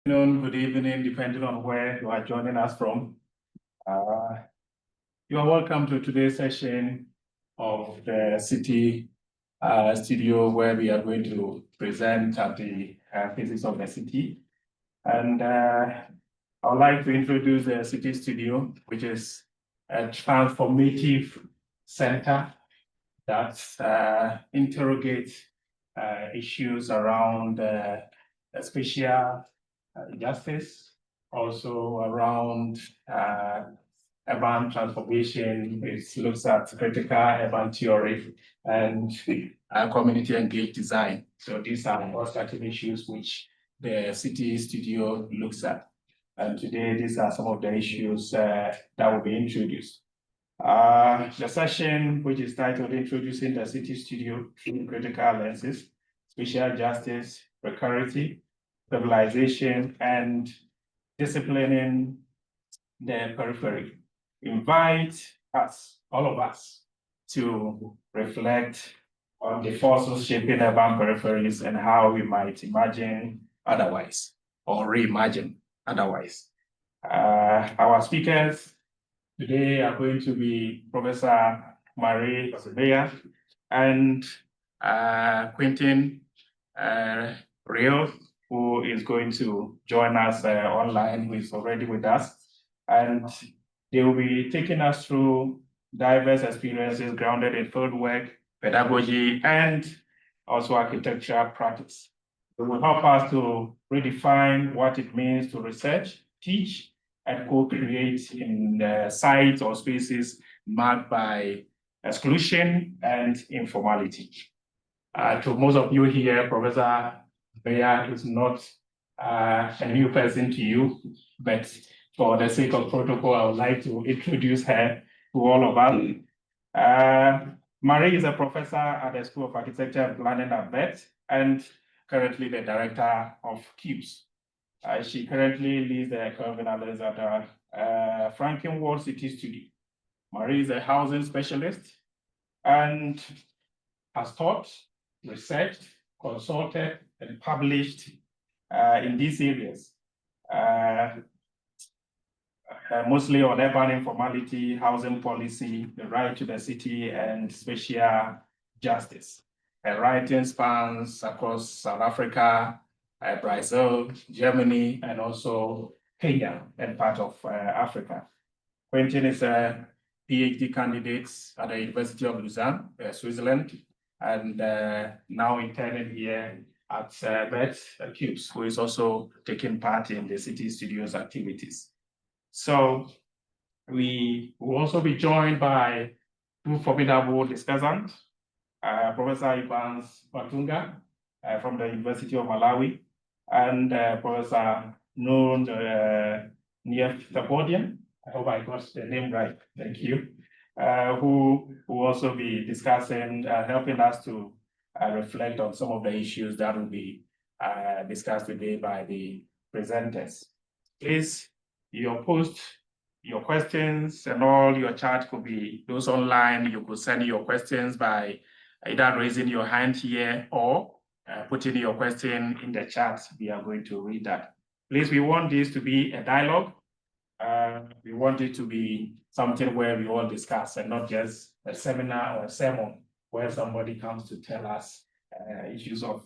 Good evening, depending on where you are joining us from. You are welcome to today's session of the City Studio, where we are going to present at the physics of the city. And I would like to introduce the City Studio, which is a transformative center that interrogates issues around spatial justice, also around urban transformation. It looks at critical urban theory and community engaged design. So these are all starting issues which the City Studio looks at. And today, these are some of the issues that will be introduced. The session, which is titled Introducing the City Studio Through Critical Lenses, Spatial Justice, Precarity, Favelisation, and Disciplining the Periphery, invite us, all of us, to reflect on the forces shaping urban peripheries and how we might imagine otherwise or reimagine otherwise. Our speakers today are going to be Professor Marie Huchzermeyer and Quentin Rio, who is going to join us online, who is already with us. And they will be taking us through diverse experiences grounded in fieldwork, pedagogy, and also architectural practice. It will help us to redefine what it means to research, teach, and co-create in sites or spaces marked by exclusion and informality. To most of you here, Professor Beya is not a new person to you, but for the sake of protocol, I would like to introduce her to all of us. Marie is a professor at the School of Architecture and Planning at Wits and currently the director of CUBES. She currently leads the Kelvin-Alexandra-Frankenwald City Studio. Marie is a housing specialist and has taught, researched, consulted, and published in these areas, mostly on urban informality, housing policy, the right to the city, and spatial justice. Her writing spans across South Africa, Brazil, Germany, and also Kenya and part of Africa. Quentin is a PhD candidate at the University of Lausanne, Switzerland, and now interning here at Wits CUBES, who is also taking part in the City Studio's activities. So we will also be joined by two formidable discussants, Professor Evance Mwathunga from the University of Malawi, and Professor Noor Nieftagodien. I hope I got the name right, thank you, who will also be discussing, helping us to reflect on some of the issues that will be discussed today by the presenters. Please, your post, your questions, and all your chat could be those online. You could send your questions by either raising your hand here or putting your question in the chat. We are going to read that. Please, we want this to be a dialogue. We want it to be something where we all discuss and not just a seminar or a sermon where somebody comes to tell us issues of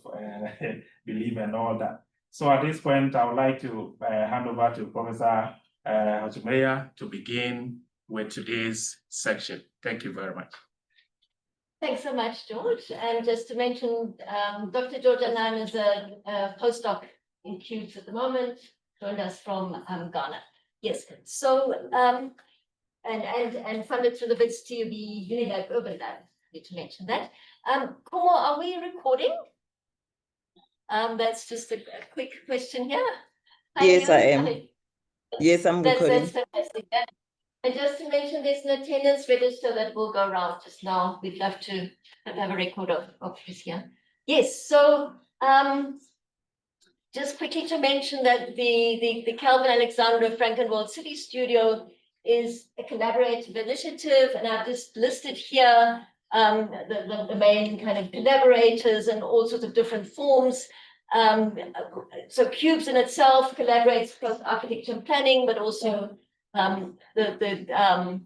belief and all that. So at this point, I would like to hand over to Professor Huchzermeyer to begin with today's section. Thank you very much. Thanks so much, George. And just to mention, Dr. George Annan is a postdoc in CUBES at the moment, joined us from Ghana. Yes, so, and funded through the Wits to be Unilag Urban Lab, need to mention that. Kumo, are we recording? That's just a quick question here. Yes, I am. Yes, I'm recording. That's fantastic. And just to mention, there's an attendance register that will go around just now. We'd love to have a record of this here. Yes, so just quickly to mention that the Kelvin-Alexandra-Frankenwald City Studio is a collaborative initiative, and I've just listed here the main kind of collaborators and all sorts of different forms. So Cubes in itself collaborates both architecture and planning, but also the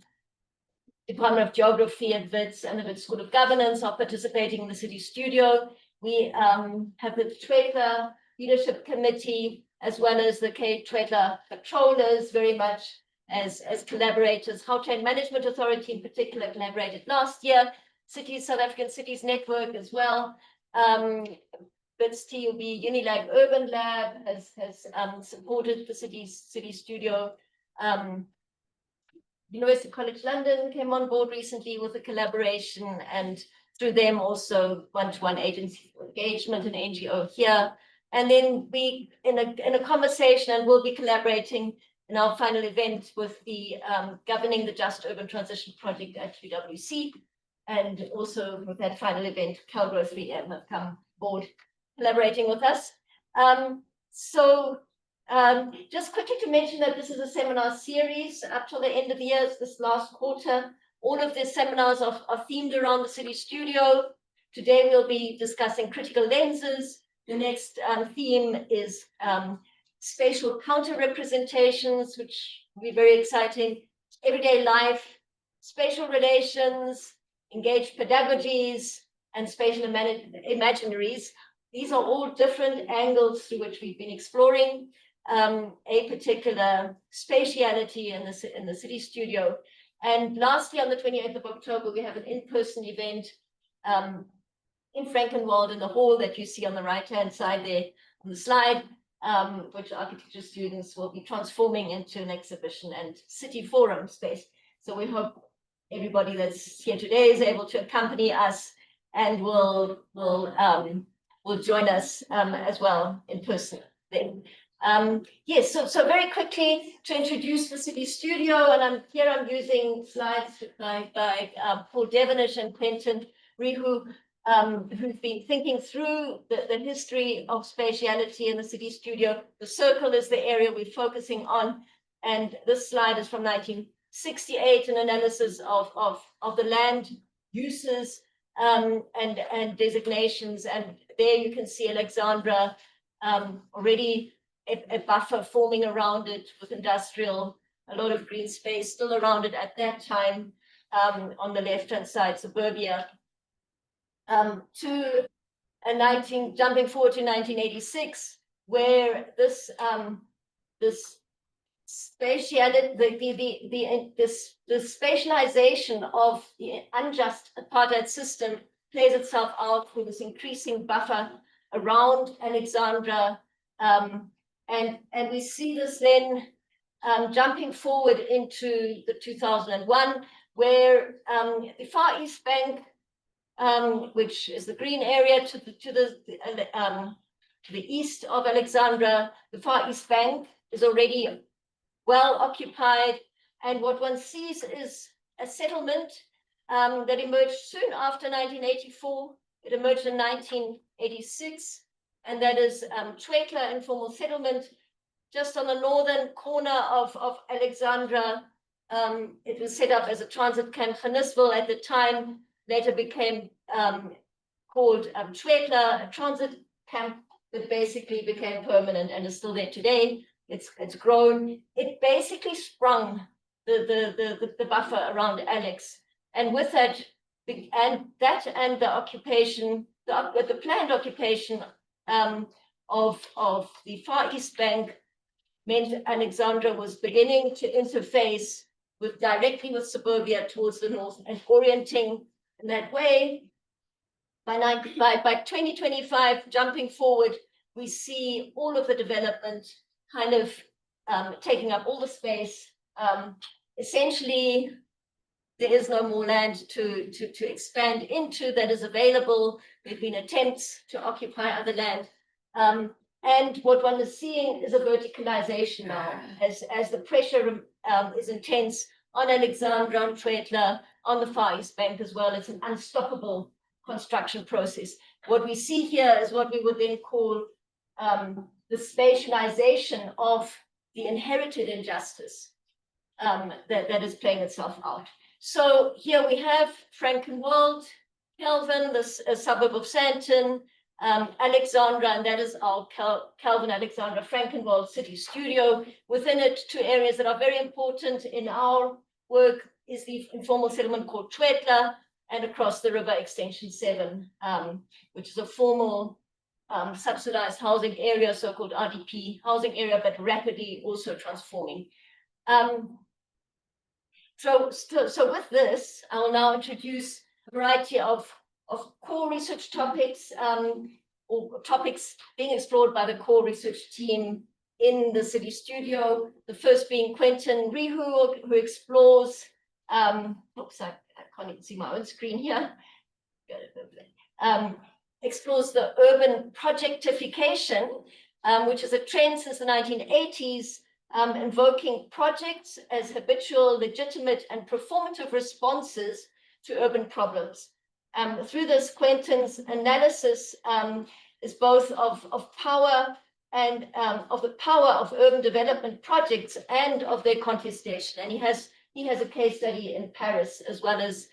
Department of Geography at Wits and the Wits School of Governance are participating in the City Studio. We have the Twitter Leadership Committee, as well as the Twitter controllers, very much as collaborators. Gauteng Management Authority in particular collaborated last year. Cities, South African Cities Network as well. Wits TUB Unilab Urban Lab has supported the City Studio. University College London came on board recently with a collaboration, and through them also one-to-one agency engagement and NGO here. And then we, in a conversation, and we'll be collaborating in our final event with the Governing the Just Urban Transition Project at UWC. And also with that final event, Calgro 3M have come aboard collaborating with us. Just quickly to mention that this is a seminar series up till the end of the year, this last quarter. All of the seminars are themed around the City Studio. Today we'll be discussing critical lenses. The next theme is spatial counter-representations, which will be very exciting. Everyday life, spatial relations, engaged pedagogies, and spatial imaginaries. These are all different angles through which we've been exploring a particular spatiality in the City Studio. And lastly, on the 28th of October, we have an in-person event in Frankenwald in the hall that you see on the right-hand side there on the slide, which architecture students will be transforming into an exhibition and city forum space. So we hope everybody that's here today is able to accompany us and will join us as well in person then. Yes, so very quickly to introduce the City Studio, and I'm using slides by Paul Devonish and Quentin Rihu, who've been thinking through the history of spatiality in the City Studio. The circle is the area we're focusing on, and this slide is from 1968, an analysis of the land uses and designations, and there you can see Alexandra already a buffer forming around it with industrial, a lot of green space still around it at that time. On the left-hand side, suburbia. Jumping forward to 1986, where this spatiality, the spatialization of the unjust apartheid system plays itself out with this increasing buffer around Alexandra. And we see this then jumping forward into the 2001, where the Far East Bank, which is the green area to the east of Alexandra, the Far East Bank is already well occupied. And what one sees is a settlement that emerged soon after 1984. It emerged in 1986. And that is Twetla informal settlement, just on the northern corner of Alexandra. It was set up as a transit camp for Nisville at the time, later became called Twetla, a transit camp that basically became permanent and is still there today. It's grown. It basically sprung the buffer around Alex. And with that, and the occupation, the planned occupation of the Far East Bank meant Alexandra was beginning to interface directly with suburbia towards the north and orienting in that way. By 2025, jumping forward, we see all of the development kind of taking up all the space. Essentially, there is no more land to expand into that is available. There have been attempts to occupy other land. And what one is seeing is a verticalization now, as the pressure is intense on Alexandra, on Twetla, on the Far East Bank as well. It's an unstoppable construction process. What we see here is what we would then call the spatialization of the inherited injustice that is playing itself out. So here we have Frankenwald, Kelvin, a suburb of Sandton, Alexandra, and that is our Kelvin-Alexandra-Frankenwald City Studio. Within it, two areas that are very important in our work is the informal settlement called Twetla, and across the river Extension 7, which is a formal subsidized housing area, so-called RDP housing area, but rapidly also transforming. So with this, I will now introduce a variety of core research topics, or topics being explored by the core research team in the City Studio. The first being Quentin Rihu, who explores, oops, I can't even see my own screen here. Explores the urban projectification, which is a trend since the 1980s, invoking projects as habitual, legitimate, and performative responses to urban problems. Through this, Quentin's analysis is both of power and of the power of urban development projects and of their contestation. And he has a case study in Paris as well as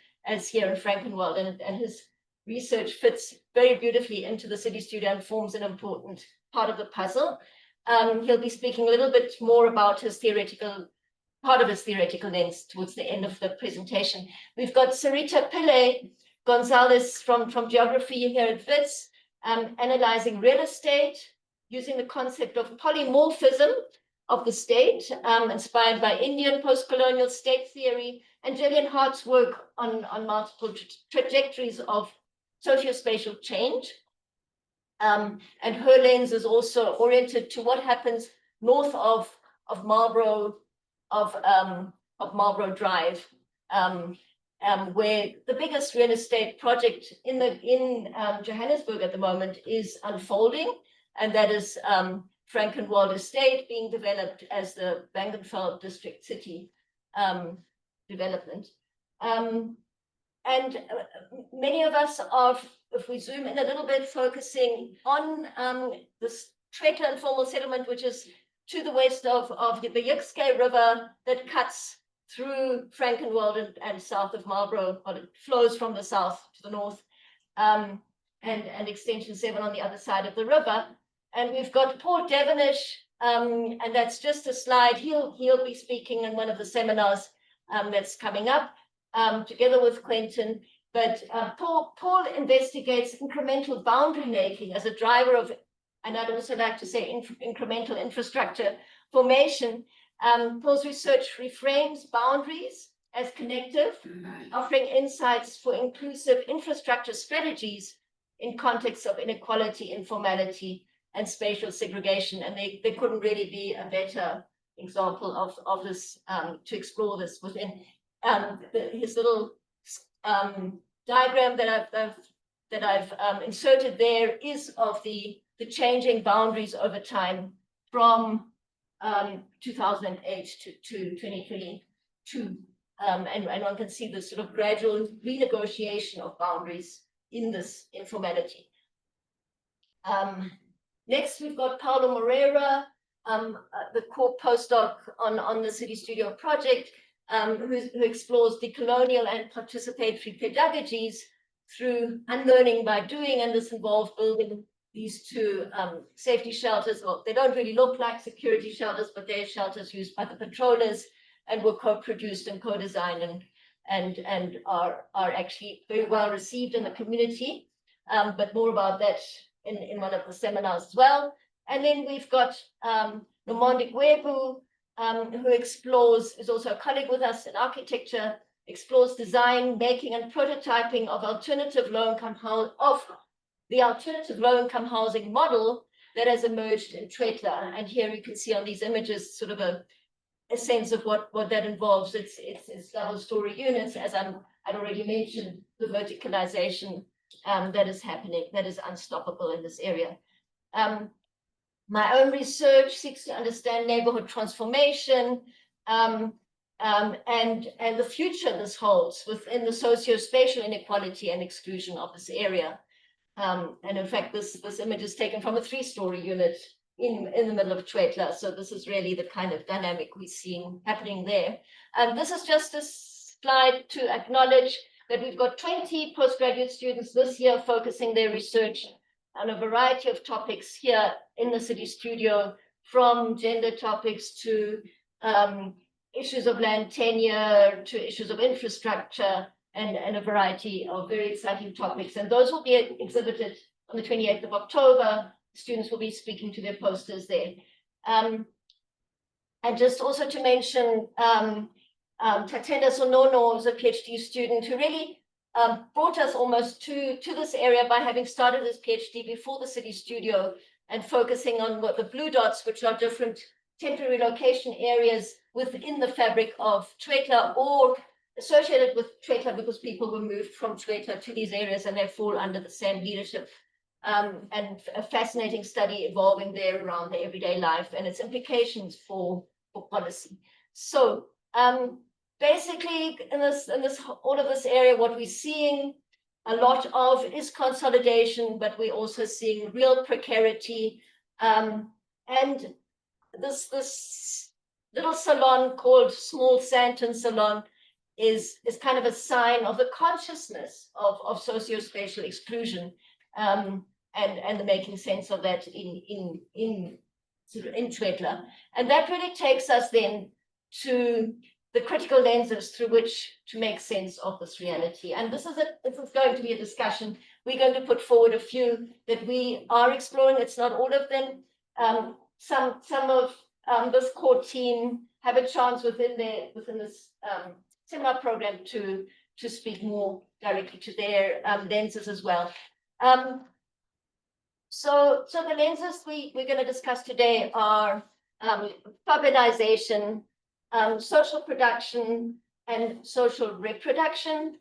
here in Frankenwald, and his research fits very beautifully into the City Studio and forms an important part of the puzzle. He'll be speaking a little bit more about his part of his theoretical lens towards the end of the presentation. We've got Sarita Pillay Gonzalez from geography here at Wits, analyzing real estate using the concept of polymorphism of the state, inspired by Indian post-colonial state theory, and Gillian Hart's work on multiple trajectories of socio-spatial change. And her lens is also oriented to what happens north of Marlborough Drive, where the biggest real estate project in Johannesburg at the moment is unfolding, and that is Frankenwald Estate being developed as the Bangenveld District City development. And many of us are, if we zoom in a little bit, focusing on this Twetla informal settlement, which is to the west of the Yixke River that cuts through Frankenwald and south of Marlborough, but it flows from the south to the north, and Extension 7 on the other side of the river. And we've got Paul Devonish, and that's just a slide. He'll be speaking in one of the seminars that's coming up, together with Quentin. But Paul investigates incremental boundary making as a driver of, and I'd also like to say incremental infrastructure formation. Paul's research reframes boundaries as connective, offering insights for inclusive infrastructure strategies in contexts of inequality, informality, and spatial segregation. And there couldn't really be a better example of this, to explore this within his little diagram that I've inserted there is of the changing boundaries over time from 2008 to 2022. And one can see the sort of gradual renegotiation of boundaries in this informality. Next, we've got Paulo Moreira, the core postdoc on the City Studio project, who explores decolonial and participatory pedagogies through unlearning by doing, and this involves building these two safety shelters. Well, they don't really look like security shelters, but they're shelters used by the patrollers and were co-produced and co-designed and are actually very well received in the community. But more about that in one of the seminars as well. And then we've got Nomonde Gwebu, who explores, is also a colleague with us in architecture, explores design, making, and prototyping of the alternative low-income housing model that has emerged in Twetla. And here you can see on these images sort of a sense of what that involves. It's double-story units, as I'd already mentioned, the verticalization that is happening, that is unstoppable in this area. My own research seeks to understand neighborhood transformation and the future this holds within the socio-spatial inequality and exclusion of this area. And in fact, this image is taken from a 3-story unit in the middle of Twetla. So this is really the kind of dynamic we're seeing happening there. This is just a slide to acknowledge that we've got 20 postgraduate students this year focusing their research on a variety of topics here in the City Studio, from gender topics to issues of land tenure, to issues of infrastructure, and a variety of very exciting topics. And those will be exhibited on the 28th of October. Students will be speaking to their posters there. And just also to mention, Tatenda Sonono is a PhD student who really brought us almost to this area by having started his PhD before the City Studio and focusing on what the blue dots, which are different temporary location areas within the fabric of Tshwetla or associated with Tshwetla, because people were moved from Tshwetla to these areas and they fall under the same leadership. And a fascinating study evolving there around the everyday life and its implications for policy. So basically, in all of this area, what we're seeing a lot of is consolidation, but we're also seeing real precarity. And this little salon called Small Santon Salon is kind of a sign of the consciousness of socio-spatial exclusion, and the making sense of that in Tshwetla. And that really takes us then to the critical lenses through which to make sense of this reality. And this is going to be a discussion. We're going to put forward a few that we are exploring. It's not all of them. Some of this core team have a chance within this seminar program to speak more directly to their lenses as well. So the lenses we're going to discuss today are favelisation, social production and social reproduction,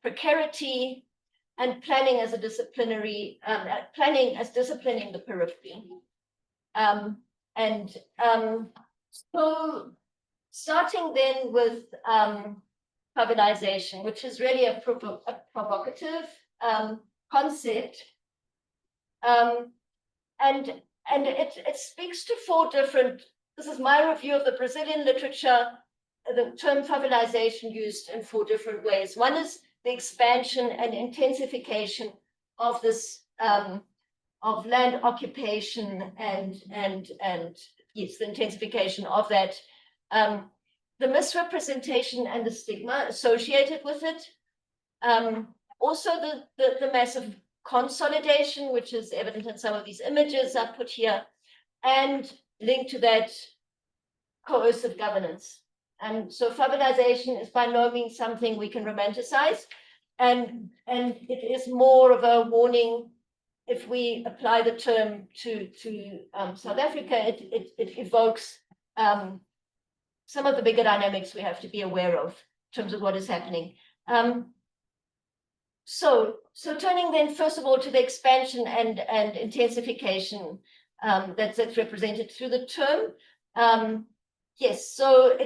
precarity, and planning as a disciplinary, planning as disciplining the periphery. So starting then with favelisation, which is really a provocative concept, and it speaks to four different. This is my review of the Brazilian literature. The term favelisation used in four different ways. One is the expansion and intensification of this of land occupation and yes, the intensification of that. The misrepresentation and the stigma associated with it. Also the massive consolidation, which is evident in some of these images I put here, and linked to that coercive governance. And so favelisation is by no means something we can romanticize, and it is more of a warning. If we apply the term to South Africa, it evokes some of the bigger dynamics we have to be aware of in terms of what is happening. So turning then first of all to the expansion and intensification that's represented through the term. Yes, so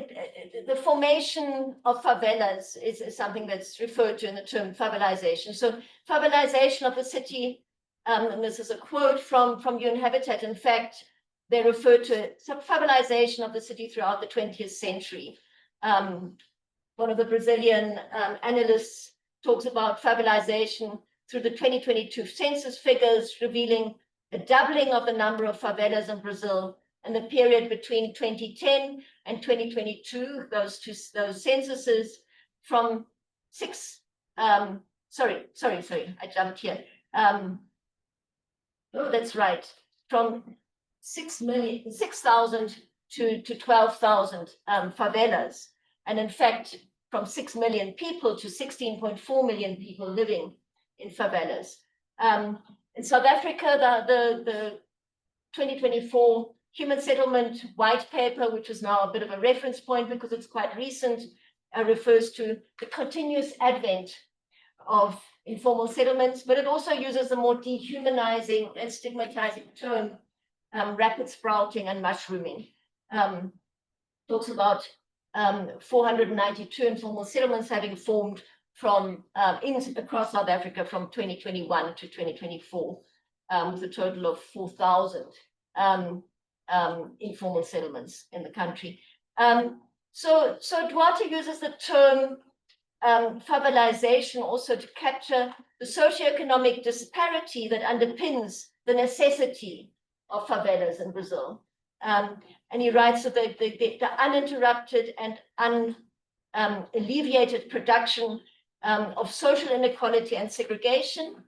the formation of favelas is something that's referred to in the term favelisation. So favelisation of the city, and this is a quote from UN Habitat. In fact, they refer to favelisation of the city throughout the 20th century. One of the Brazilian analysts talks about favelisation through the 2022 census figures, revealing a doubling of the number of favelas in Brazil in the period between 2010 and 2022. Those censuses from sorry, I jumped here. Oh, that's right. From 6,000 to 12,000 favelas, and in fact, from 6 million people to 16.4 million people living in favelas. In South Africa, the 2024 Human Settlement White Paper, which is now a bit of a reference point because it's quite recent, refers to the continuous advent of informal settlements, but it also uses a more dehumanizing and stigmatizing term, rapid sprouting and mushrooming. Talks about 492 informal settlements having formed from across South Africa from 2021 to 2024, with a total of 4,000 informal settlements in the country. So Duarte uses the term favelisation also to capture the socioeconomic disparity that underpins the necessity of favelas in Brazil. And he writes that the uninterrupted and alleviated production of social inequality and segregation,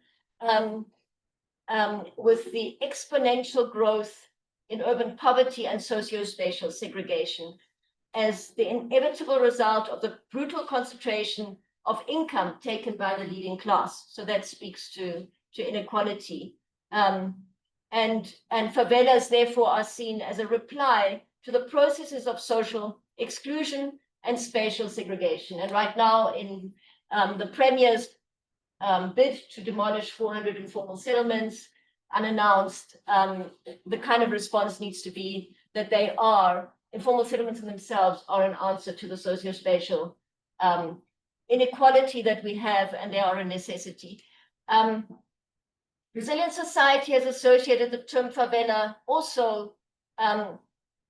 with the exponential growth in urban poverty and socio-spatial segregation as the inevitable result of the brutal concentration of income taken by the leading class. So that speaks to inequality. And favelas, therefore, are seen as a reply to the processes of social exclusion and spatial segregation. And right now, in the Premier's bid to demolish 400 informal settlements, unannounced, the kind of response needs to be that they are, informal settlements in themselves are an answer to the socio-spatial inequality that we have, and they are a necessity. Brazilian society has associated the term favela also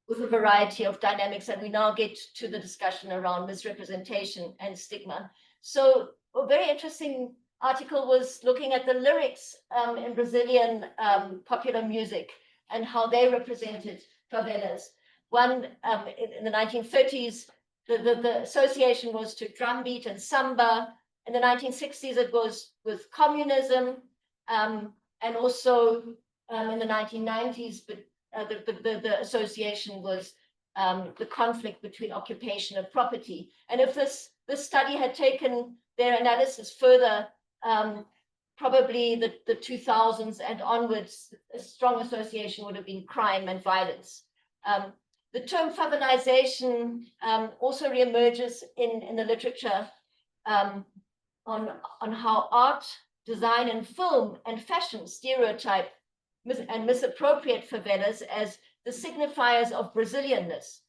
with a variety of dynamics, and we now get to the discussion around misrepresentation and stigma. So a very interesting article was looking at the lyrics in Brazilian popular music and how they represented favelas. One, in the 1930s, the association was to drumbeat and samba. In the 1960s, it was with communism, and also in the 1990s, but the association was the conflict between occupation and property. And if this study had taken their analysis further, probably the 2000s and onwards, a strong association would have been crime and violence. The term favelisation also reemerges in the literature on how art, design, and film and fashion stereotype and misappropriate favelas as the signifiers of Brazilianness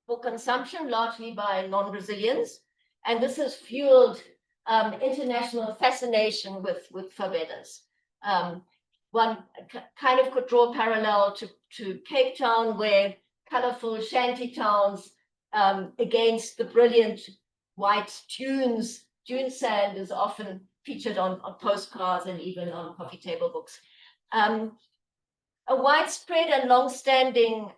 for consumption, largely by non-Brazilians. And this has fueled international fascination with favelas. One kind of could draw a parallel to Cape Town, where colorful shanty towns against the brilliant white dunes. Dune sand is often featured on postcards and even on coffee table books. A widespread and long-standing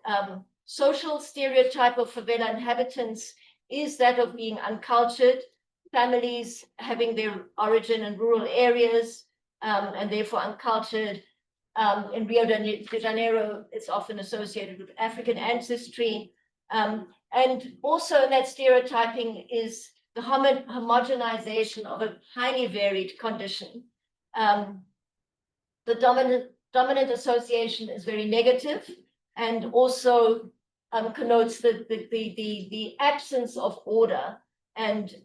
social stereotype of favela inhabitants is that of being uncultured, families having their origin in rural areas and therefore uncultured. In Rio de Janeiro, it's often associated with African ancestry. And also in that stereotyping is the homogenization of a highly varied condition. The dominant association is very negative and also connotes the absence of order. And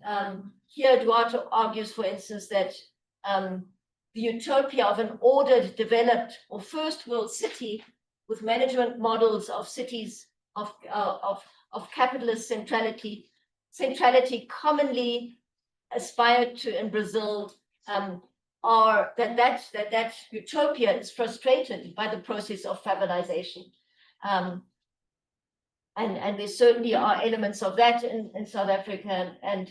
here Duarte argues, for instance, that the utopia of an ordered, developed, or first world city with management models of cities of capitalist centrality commonly aspired to in Brazil, are that utopia is frustrated by the process of favelisation. And there certainly are elements of that in South Africa and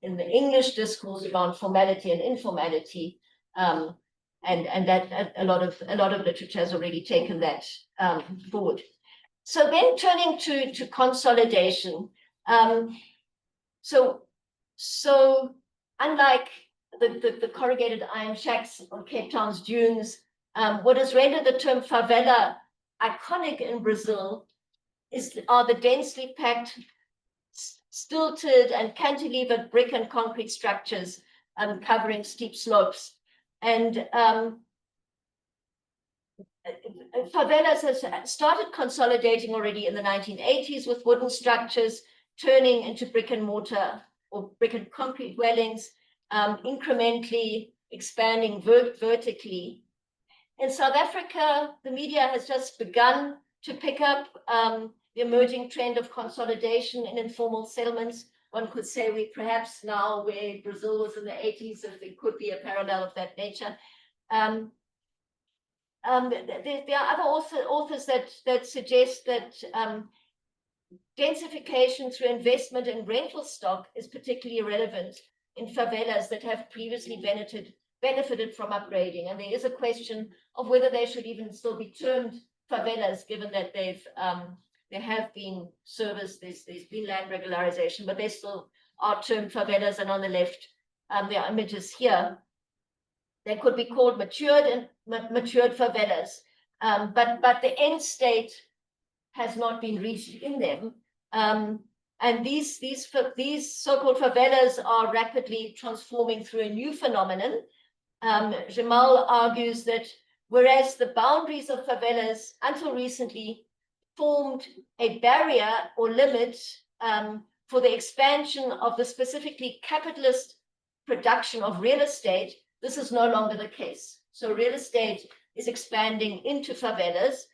in the English discourse around formality and informality. And that a lot of literature has already taken that forward. So then turning to consolidation. So unlike the corrugated iron shacks on Cape Town's dunes, what has rendered the term favela iconic in Brazil are the densely packed, stilted and cantilevered brick and concrete structures covering steep slopes. And favelas has started consolidating already in the 1980s with wooden structures turning into brick and mortar or brick and concrete dwellings, incrementally expanding vertically. In South Africa, the media has just begun to pick up the emerging trend of consolidation in informal settlements. One could say we perhaps now, where Brazil was in the 80s, if there could be a parallel of that nature. There are other authors that suggest that densification through investment in rental stock is particularly relevant in favelas that have previously benefited from upgrading. And there is a question of whether they should even still be termed favelas, given that there have been service, there's been land regularization, but they still are termed favelas. And on the left, there are images here. They could be called matured favelas, but the end state has not been reached in them. And these so-called favelas are rapidly transforming through a new phenomenon. Jamal argues that whereas the boundaries of favelas until recently formed a barrier or limit for the expansion of the specifically capitalist production of real estate, this is no longer the case. So real estate is expanding into favelas,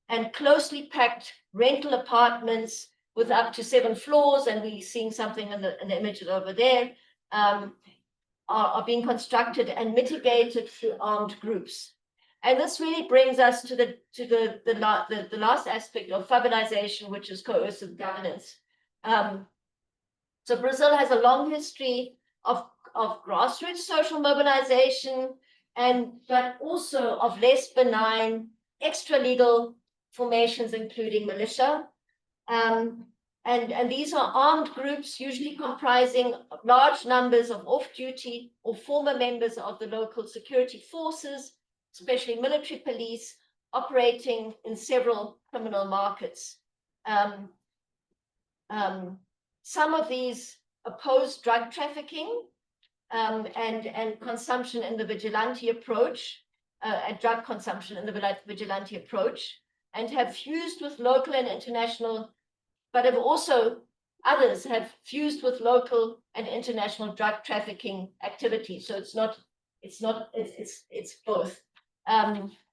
and closely packed rental apartments with up to 7 floors, and we're seeing something in the images over there, are being constructed and mitigated through armed groups. And this really brings us to the last aspect of favelisation, which is coercive governance. So Brazil has a long history of grassroots social mobilization, but also of less benign extra-legal formations, including militia. And these are armed groups, usually comprising large numbers of off-duty or former members of the local security forces, especially military police, operating in several criminal markets. Some of these oppose drug trafficking and consumption in the vigilante approach, drug consumption in the vigilante approach, and have fused with local and international, but have also, others have fused with local and international drug trafficking activities. So it's both.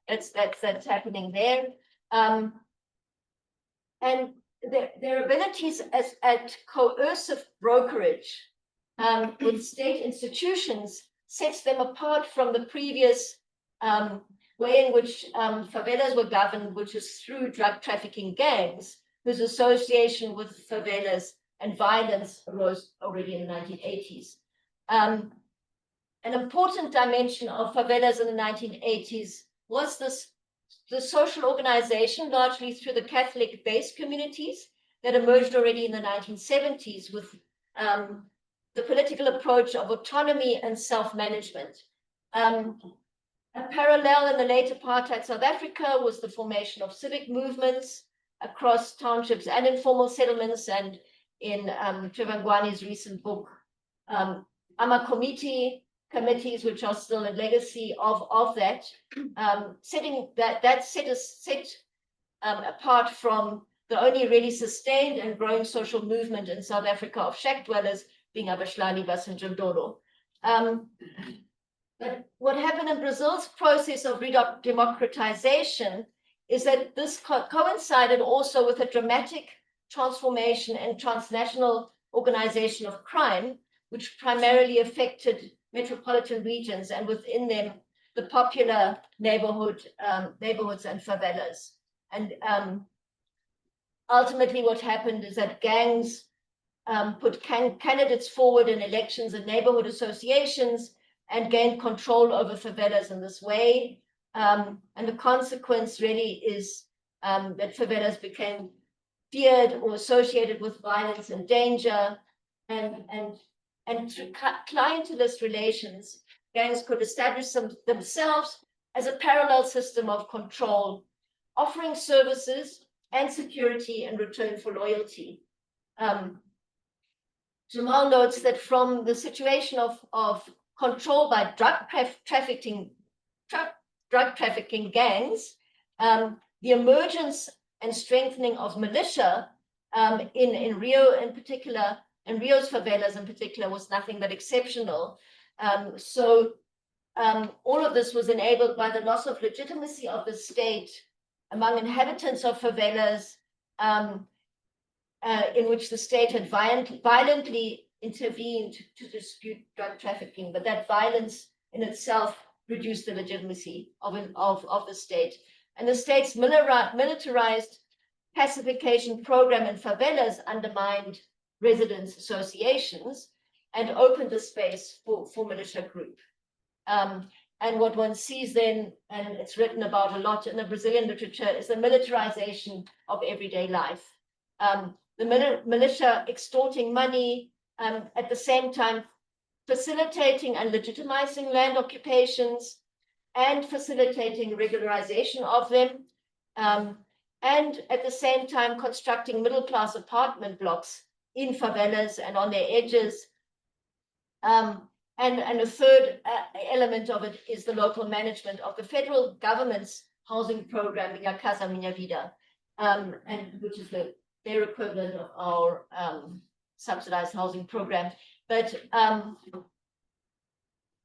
That's happening there. And their abilities at coercive brokerage with state institutions sets them apart from the previous way in which favelas were governed, which is through drug trafficking gangs, whose association with favelas and violence arose already in the 1980s. An important dimension of favelas in the 1980s was the social organization, largely through the Catholic-based communities that emerged already in the 1970s with the political approach of autonomy and self-management. A parallel in the late apartheid South Africa was the formation of civic movements across townships and informal settlements, and in Trevangwani's recent book, committees, which are still a legacy of that, setting that set apart from the only really sustained and growing social movement in South Africa of shack dwellers being Abashlali, Basenjandoro. But what happened in Brazil's process of democratization is that this coincided also with a dramatic transformation and transnational organization of crime, which primarily affected metropolitan regions, and within them the popular neighborhoods and favelas. And ultimately what happened is that gangs put candidates forward in elections and neighborhood associations and gained control over favelas in this way. And the consequence really is that favelas became feared or associated with violence and danger, and through clientelist relations, gangs could establish themselves as a parallel system of control, offering services and security in return for loyalty. Jamal notes that from the situation of control by drug trafficking gangs, the emergence and strengthening of militia in Rio in particular, and Rio's favelas in particular, was nothing but exceptional. So all of this was enabled by the loss of legitimacy of the state among inhabitants of favelas, in which the state had violently intervened to dispute drug trafficking, but that violence in itself reduced the legitimacy of the state. And the state's militarized pacification program in favelas undermined residents' associations and opened the space for militia group. And what one sees then, and it's written about a lot in the Brazilian literature, is the militarization of everyday life. The militia extorting money, at the same time facilitating and legitimizing land occupations and facilitating regularization of them, and at the same time constructing middle-class apartment blocks in favelas and on their edges. And a third element of it is the local management of the federal government's housing program, Minha Casa Minha Vida, and which is their equivalent of our subsidized housing program. But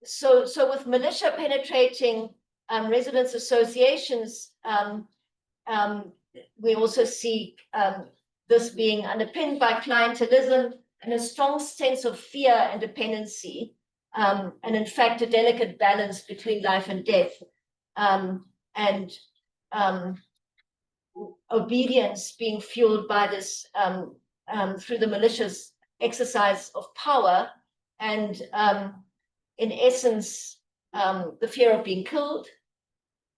so with militia penetrating residents' associations, we also see this being underpinned by clientelism and a strong sense of fear and dependency, and in fact, a delicate balance between life and death, and obedience being fueled by this through the militia's exercise of power, and in essence, the fear of being killed,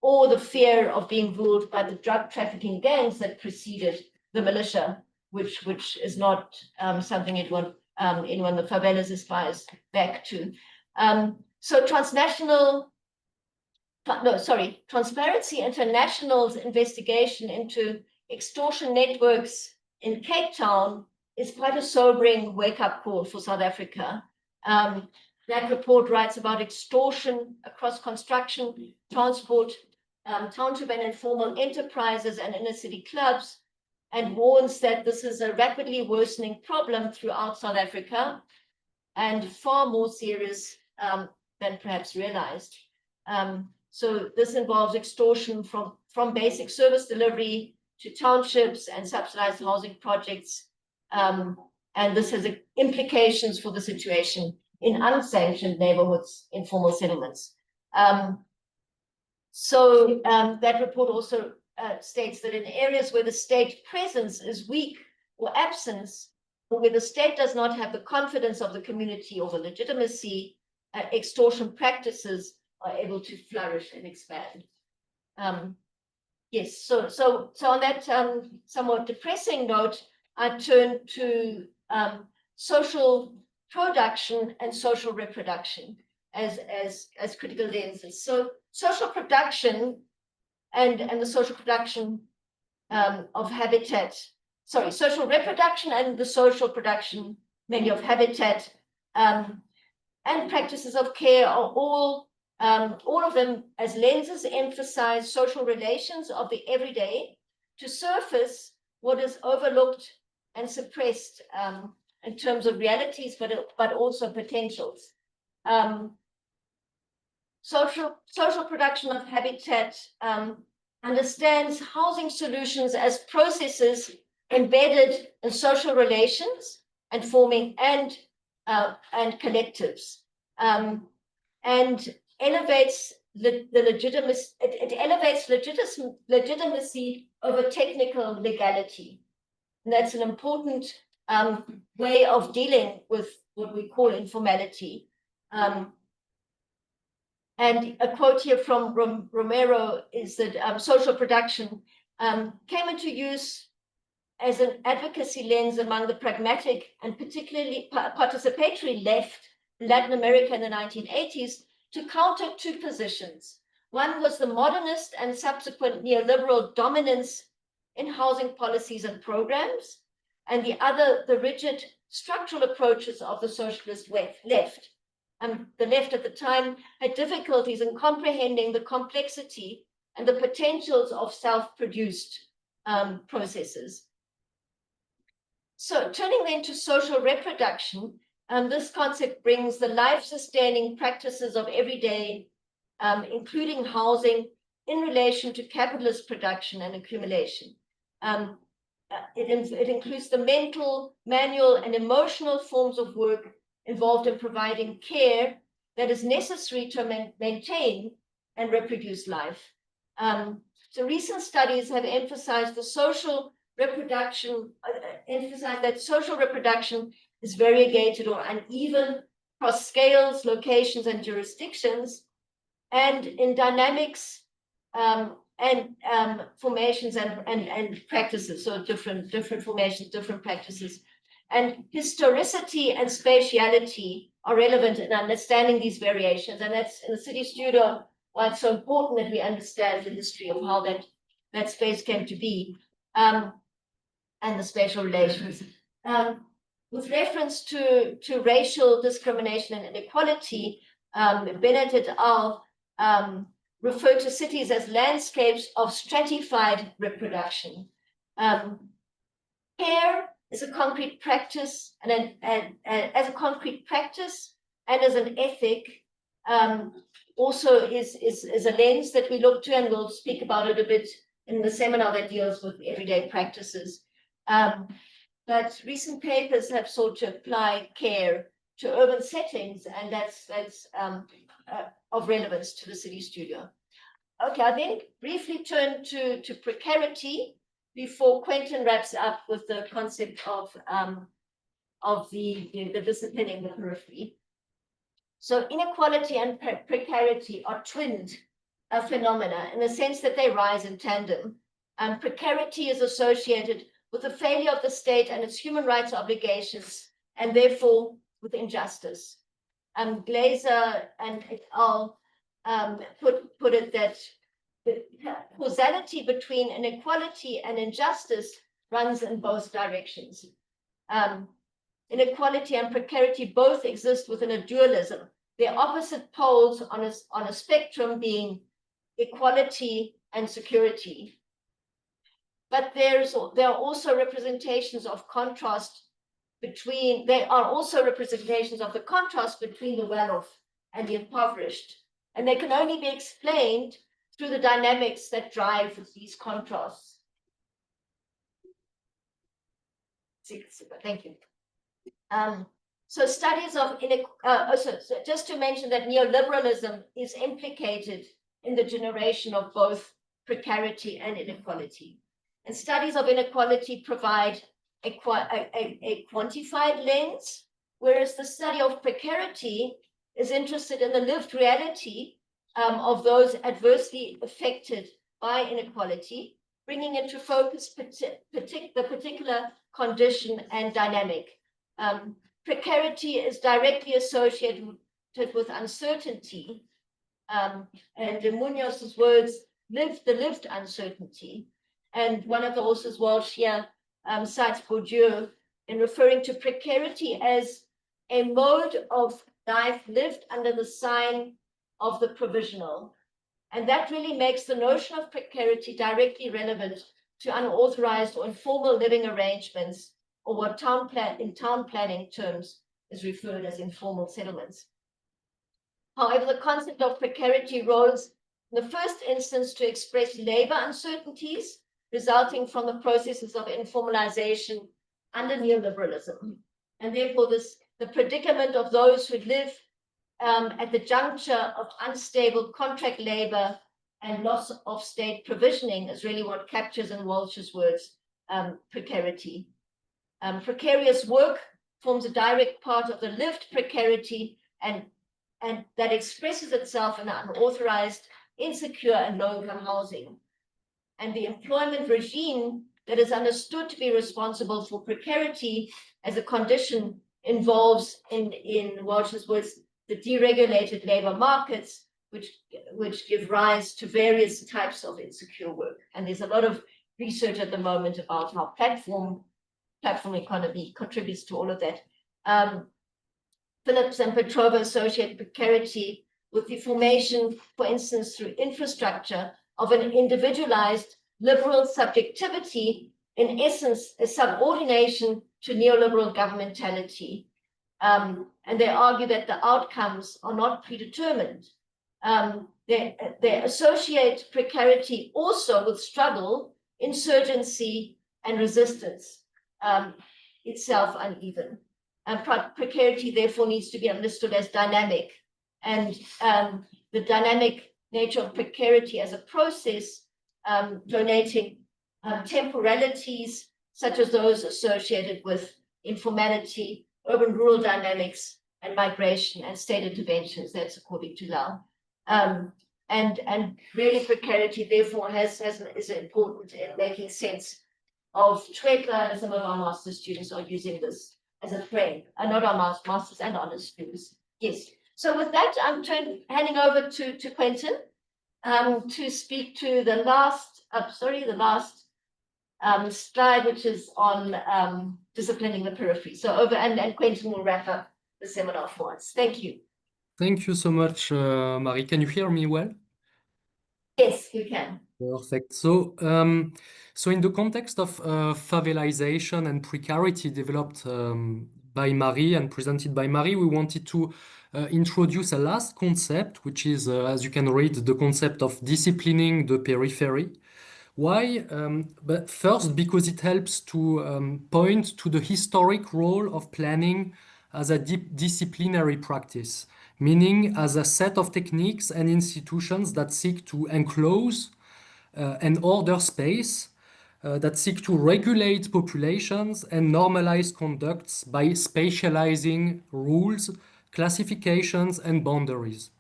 or the fear of being ruled by the drug trafficking gangs that preceded the militia, which is not something anyone in the favelas aspires back to. So Transparency International's investigation into extortion networks in Cape Town is quite a sobering wake-up call for South Africa. That report writes about extortion across construction, transport, township and informal enterprises and inner city clubs, and warns that this is a rapidly worsening problem throughout South Africa and far more serious than perhaps realized. So this involves extortion from basic service delivery to townships and subsidized housing projects. And this has implications for the situation in unsanctioned neighborhoods, informal settlements. So that report also states that in areas where the state presence is weak or absence, or where the state does not have the confidence of the community or the legitimacy, extortion practices are able to flourish and expand. Yes, so on that somewhat depressing note, I turn to social production and social reproduction as critical lenses. So social production and the social production of habitat, social reproduction and the social production mainly of habitat and practices of care are all of them as lenses emphasize social relations of the everyday to surface what is overlooked and suppressed in terms of realities, but also potentials. Social production of habitat understands housing solutions as processes embedded in social relations and forming and collectives, and elevates the legitimacy. It elevates legitimacy over technical legality, and that's an important way of dealing with what we call informality. And a quote here from Romero is that social production came into use as an advocacy lens among the pragmatic and particularly participatory left in Latin America in the 1980s to counter two positions. One was the modernist and subsequent neoliberal dominance in housing policies and programs, and the other, the rigid structural approaches of the socialist left. The left at the time had difficulties in comprehending the complexity and the potentials of self-produced processes. So turning then to social reproduction, this concept brings the life-sustaining practices of everyday, including housing, in relation to capitalist production and accumulation. It includes the mental, manual, and emotional forms of work involved in providing care that is necessary to maintain and reproduce life. So recent studies have emphasized the social reproduction, emphasize that social reproduction is variegated or uneven across scales, locations, and jurisdictions, and in dynamics and formations and practices, so different formations, different practices. And historicity and spatiality are relevant in understanding these variations, and that's in the City Studio why it's so important that we understand the history of how that space came to be, and the spatial relations. With reference to racial discrimination and inequality, Bennett et al. Refer to cities as landscapes of stratified reproduction. Care is a concrete practice, and as a concrete practice and as an ethic, also is a lens that we look to, and we'll speak about it a bit in the seminar that deals with everyday practices. But recent papers have sought to apply care to urban settings, and that's of relevance to the City Studio. Okay, I then briefly turn to precarity before Quentin wraps up with the concept of the discipline in the periphery. So inequality and precarity are twinned phenomena in the sense that they rise in tandem. Precarity is associated with the failure of the state and its human rights obligations, and therefore with injustice. Glaser and et al. Put it that the causality between inequality and injustice runs in both directions. Inequality and precarity both exist within a dualism. They're opposite poles on a spectrum being equality and security. But there are also representations of contrast between, they are also representations of the contrast between the well-off and the impoverished. And they can only be explained through the dynamics that drive these contrasts. Thank you. So studies of so just to mention that neoliberalism is implicated in the generation of both precarity and inequality. And studies of inequality provide a quantified lens, whereas the study of precarity is interested in the lived reality of those adversely affected by inequality, bringing into focus the particular condition and dynamic. Precarity is directly associated with uncertainty, and in Munoz's words, the lived uncertainty. And one of the authors, Walsh, here cites Bourdieu in referring to precarity as a mode of life lived under the sign of the provisional. And that really makes the notion of precarity directly relevant to unauthorized or informal living arrangements, or what in town planning terms is referred as informal settlements. However, the concept of precarity rose in the first instance to express labor uncertainties resulting from the processes of informalization under neoliberalism. And therefore, the predicament of those who live at the juncture of unstable contract labor and loss of state provisioning is really what captures, in Walsh's words, precarity. Precarious work forms a direct part of the lived precarity, and that expresses itself in unauthorized, insecure, and low-income housing. And the employment regime that is understood to be responsible for precarity as a condition involves, in Walsh's words, the deregulated labor markets, which give rise to various types of insecure work. And there's a lot of research at the moment about how platform economy contributes to all of that. Phillips and Petrova associate precarity with the formation, for instance, through infrastructure, of an individualized liberal subjectivity, in essence, a subordination to neoliberal governmentality. And they argue that the outcomes are not predetermined. They associate precarity also with struggle, insurgency, and resistance, itself uneven. And precarity, therefore, needs to be understood as dynamic. And the dynamic nature of precarity as a process, donating temporalities, such as those associated with informality, urban-rural dynamics, and migration and state interventions. That's according to Lau. And really precarity, therefore, is important in making sense of Twitter, and some of our master students are using this as a frame, and not our masters and honors students. Yes. So with that, I'm handing over to Quentin to speak to the last slide, which is on disciplining the periphery. So over, and Quentin will wrap up the seminar for us. Thank you. Thank you so much, Marie. Can you hear me well? Yes, you can. Perfect. So, in the context of favelisation and precarity developed by Marie and presented by Marie, we wanted to introduce a last concept, which is, as you can read, the concept of disciplining the periphery. Why? But first, because it helps to point to the historic role of planning as a disciplinary practice, meaning as a set of techniques and institutions that seek to enclose and order space, that seek to regulate populations and normalize conducts by spatializing rules, classifications, and boundaries.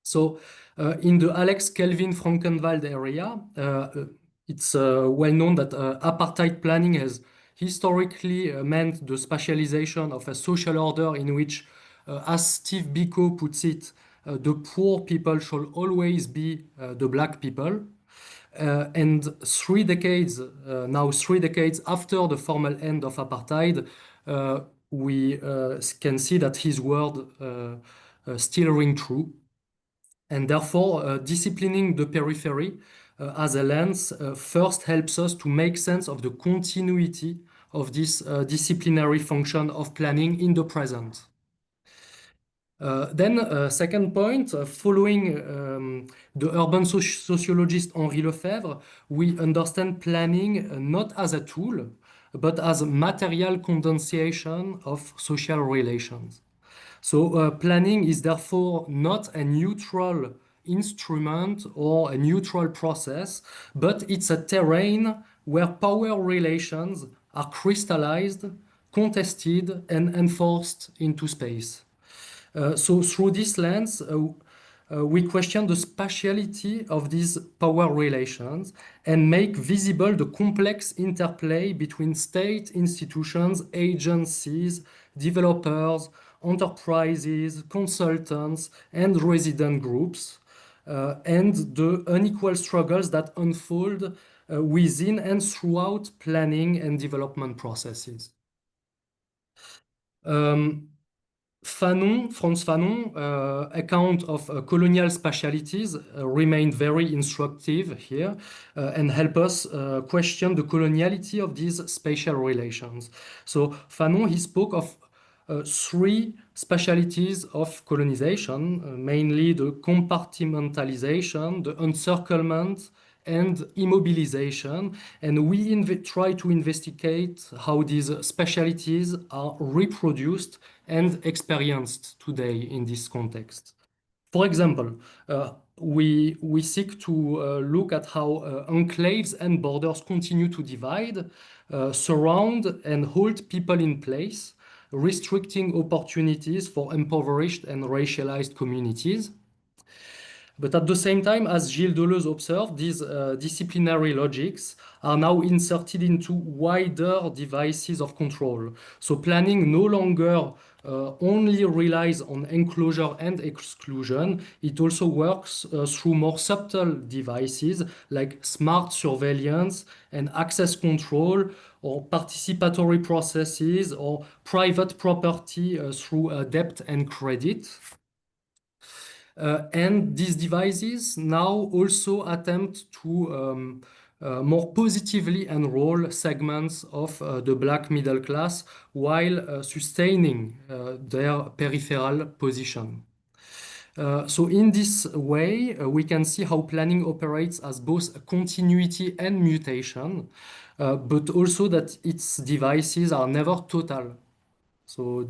So in the Alex Kelvin-Frankenwald area, it's well known that apartheid planning has historically meant the spatialization of a social order in which, as Steve Biko puts it, the poor people shall always be the black people. And 3 decades, now 3 decades after the formal end of apartheid, we can see that his word still ring true. And therefore, disciplining the periphery as a lens first helps us to make sense of the continuity of this disciplinary function of planning in the present. Then, second point, following the urban sociologist Henri Lefebvre, we understand planning not as a tool, but as a material condensation of social relations. So planning is therefore not a neutral instrument or a neutral process, but it's a terrain where power relations are crystallized, contested, and enforced into space. So through this lens, we question the spatiality of these power relations and make visible the complex interplay between state institutions, agencies, developers, enterprises, consultants, and resident groups, and the unequal struggles that unfold within and throughout planning and development processes. Frantz Fanon account of colonial spatialities remained very instructive here and help us question the coloniality of these spatial relations. So Fanon, he spoke of 3 spatialities of colonization, mainly the compartmentalization, the encirclement, and immobilization, and we try to investigate how these specialities are reproduced and experienced today in this context. For example, we seek to look at how enclaves and borders continue to divide, surround and hold people in place, restricting opportunities for impoverished and racialized communities. But at the same time, as Gilles Deleuze observed, these disciplinary logics are now inserted into wider devices of control. So planning no longer only relies on enclosure and exclusion. It also works through more subtle devices like smart surveillance and access control, or participatory processes, or private property through debt and credit. And these devices now also attempt to more positively enroll segments of the black middle class while sustaining their peripheral position. So in this way, we can see how planning operates as both a continuity and mutation, but also that its devices are never total. So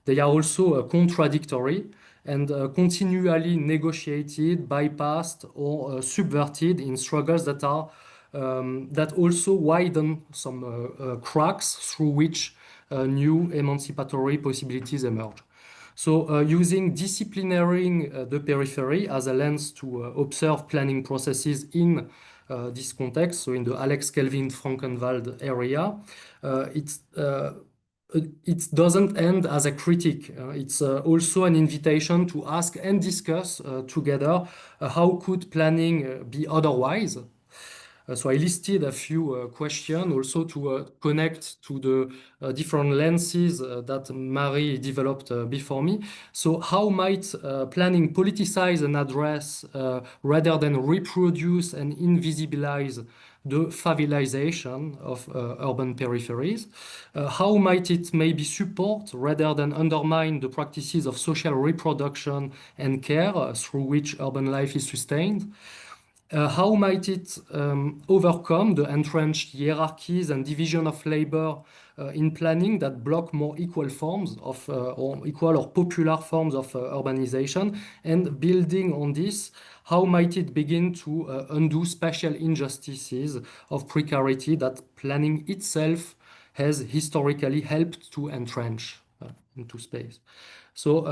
they are also contradictory and continually negotiated, bypassed, or subverted in struggles that are that also widen some cracks through which new emancipatory possibilities emerge. So using disciplinating the periphery as a lens to observe planning processes in this context, so in the Alex Kelvin-Frankenwald area, it doesn't end as a critique. It's also an invitation to ask and discuss together how could planning be otherwise. So I listed a few questions also to connect to the different lenses that Marie developed before me. So how might planning politicize and address rather than reproduce and invisibilize the favelisation of urban peripheries? How might it maybe support rather than undermine the practices of social reproduction and care through which urban life is sustained? How might it overcome the entrenched hierarchies and division of labor in planning that block more equal forms of or equal or popular forms of urbanization? And building on this, how might it begin to undo spatial injustices of precarity that planning itself has historically helped to entrench into space? So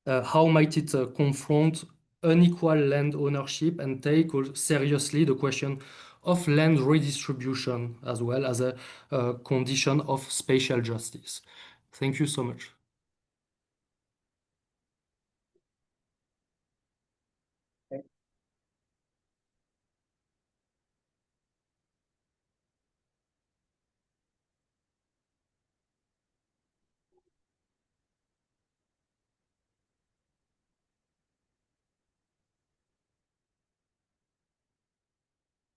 how might it confront unequal land ownership and take seriously the question of land redistribution as well as a condition of spatial justice? Thank you so much.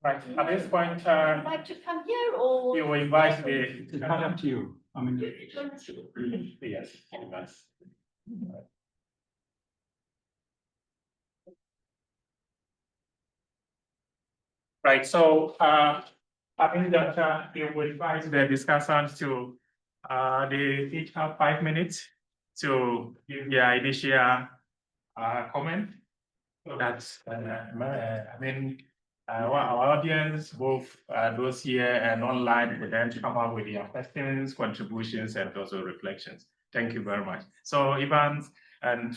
Right, at this point, Would you like to come here or? you will invite the. It's not up to you. I mean, Yes, Evance. Right, so I think that you will invite the discussants to they each have 5 minutes to give their initial comment. So that's I mean our audience, both those here and online, will then come up with their questions, contributions, and also reflections. Thank you very much. So Evans and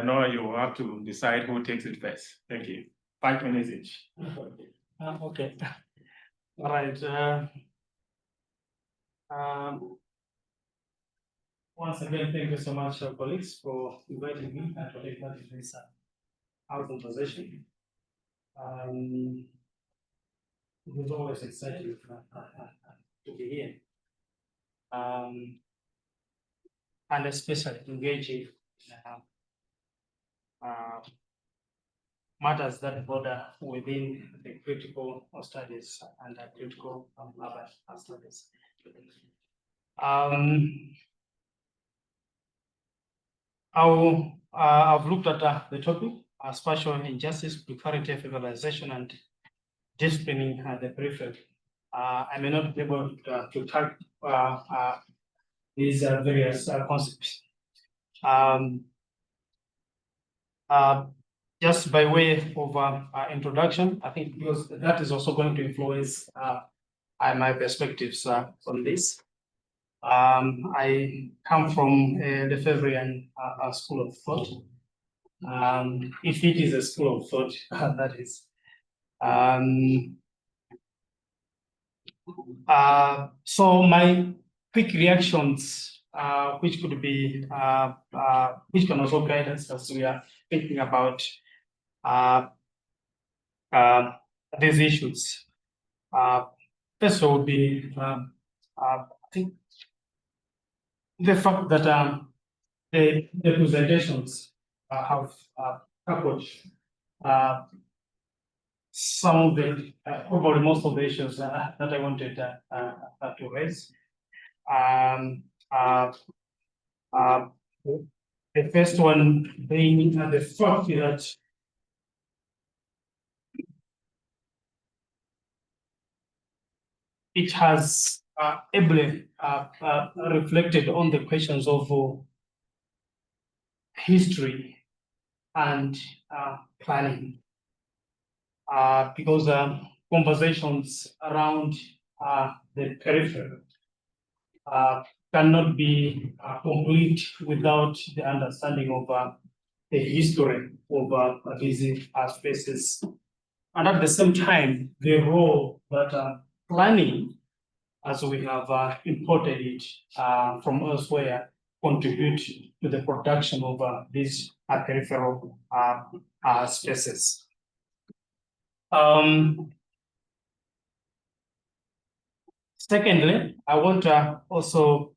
Noor, you will have to decide who takes it first. Thank you. 5 minutes each. Okay. All right. Once again, thank you so much, colleagues, for inviting me and to take part in this our conversation. It was always exciting to be here, and especially engaging matters that border within the critical studies and the critical urban studies. I've looked at the topic, spatial injustice, precarity, favelisation, and disciplining the periphery. I may not be able to tag these various concepts. Just by way of introduction, I think because that is also going to influence my perspectives on this. I come from the Lefebvrean school of thought. If it is a school of thought, that is. So my quick reactions, which could be, which can also guide us as we are thinking about these issues. First would be, I think, the fact that the presentations have covered some of the, probably most of the issues that I wanted to raise. The first one being the fact that it has ably reflected on the questions of history and planning. Because conversations around the periphery cannot be complete without the understanding of the history of these spaces. And at the same time, the role that planning, as we have imported it from elsewhere, contribute to the production of these peripheral spaces. Secondly, I want also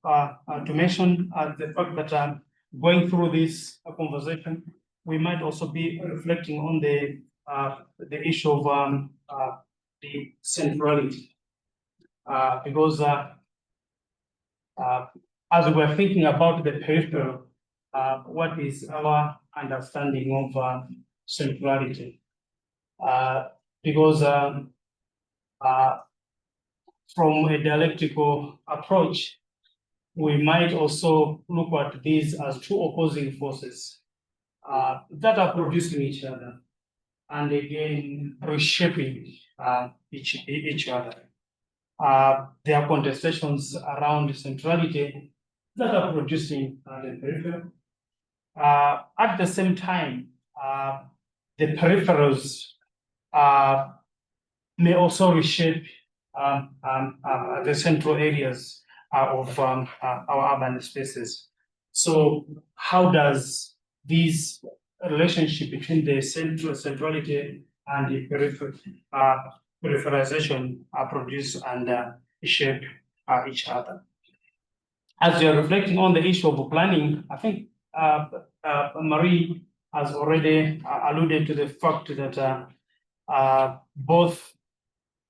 to mention the fact that going through this conversation, we might also be reflecting on the issue of the centrality, because as we're thinking about the peripheral, what is our understanding of centrality? Because from a dialectical approach, we might also look at these as two opposing forces that are producing each other and again reshaping each other. There are contestations around centrality that are producing the periphery. At the same time, the peripherals may also reshape the central areas of our urban spaces. So how does this relationship between the centrality and the peripherization produce and shape each other? As you're reflecting on the issue of planning, I think Marie has already alluded to the fact that both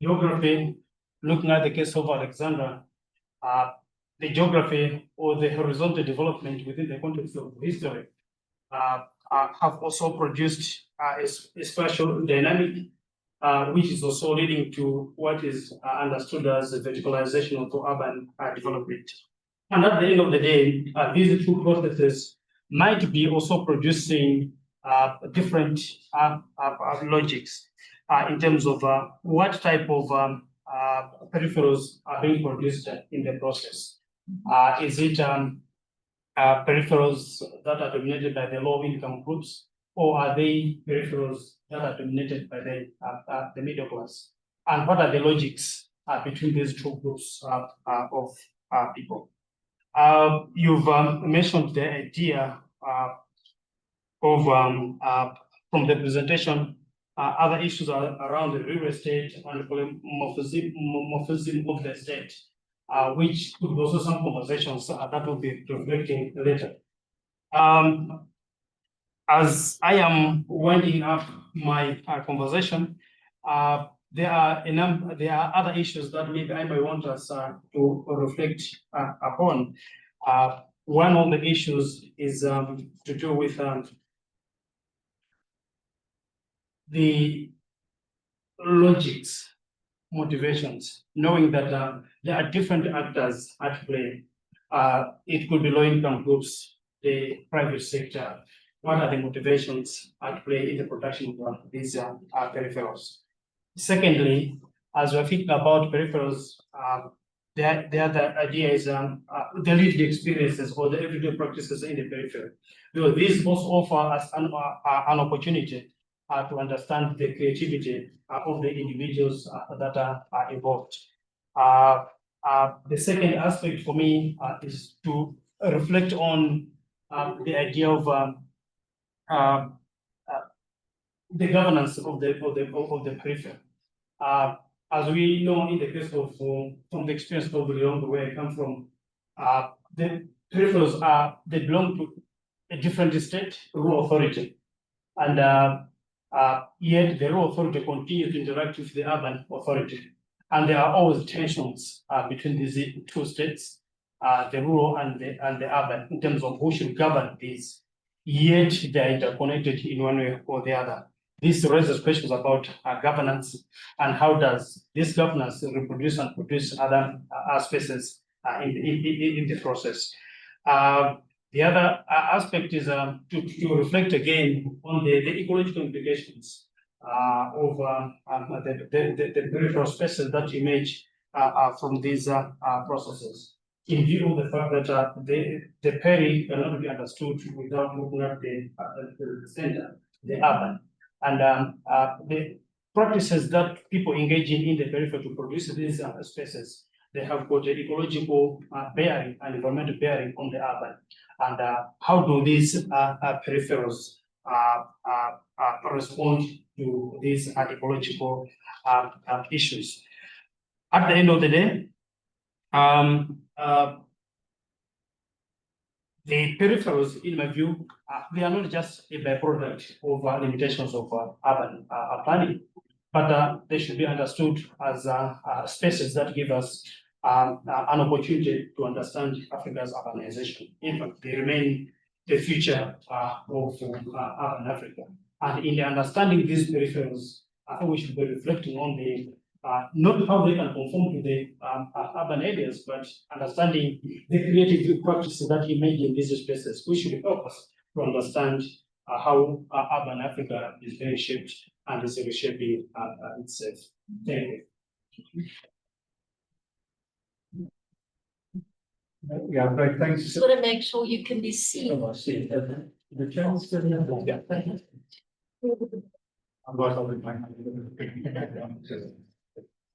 geography, looking at the case of Alexandra, the geography or the horizontal development within the context of history have also produced a spatial dynamic, which is also leading to what is understood as the verticalization of urban development. And at the end of the day, these two processes might be also producing different logics in terms of what type of peripherals are being produced in the process. Is it peripherals that are dominated by the low-income groups, or are they peripherals that are dominated by the middle class? And what are the logics between these two groups of people? You've mentioned the idea of, from the presentation, other issues are around the real estate and polymorphism of the state, which could be also some conversations that will be reflecting later. As I am winding up my conversation, there are other issues that maybe I might want us to reflect upon. One of the issues is to do with the logics, motivations, knowing that there are different actors at play. It could be low-income groups, the private sector. What are the motivations at play in the production of these peripherals? Secondly, as we're thinking about peripherals, the other idea is the lived experiences or the everyday practices in the periphery. Because these also offer us an opportunity to understand the creativity of the individuals that are involved. The second aspect for me is to reflect on the idea of the governance of the periphery. As we know, in the case of from the experience of where I come from, the peripherals they belong to a different state rural authority, and yet the rural authority continues to interact with the urban authority, and there are always tensions between these two states, the rural and the urban, in terms of who should govern these. Yet they are interconnected in one way or the other. This raises questions about governance and how does this governance reproduce and produce other spaces in the process. The other aspect is to reflect again on the ecological implications over the peripheral spaces that emerge from these processes. In view of the fact that the peri cannot be understood without looking at the center, the urban, and the practices that people engage in the periphery to produce these spaces, they have got an ecological bearing and environmental bearing on the urban. And how do these peripherals respond to these ecological issues? At the end of the day, the peripherals, in my view, they are not just a byproduct of limitations of urban planning, but they should be understood as spaces that give us an opportunity to understand Africa's urbanization. In fact, they remain the future of urban Africa. And in the understanding these peripherals, I think we should be reflecting on the not how they can conform to the urban areas, but understanding the creative practices that emerge in these spaces, which should help us to understand how urban Africa is being shaped and is reshaping itself. Thank you. Yeah, great, thanks. Just want to make sure you can be seen. Oh, I see. The chance to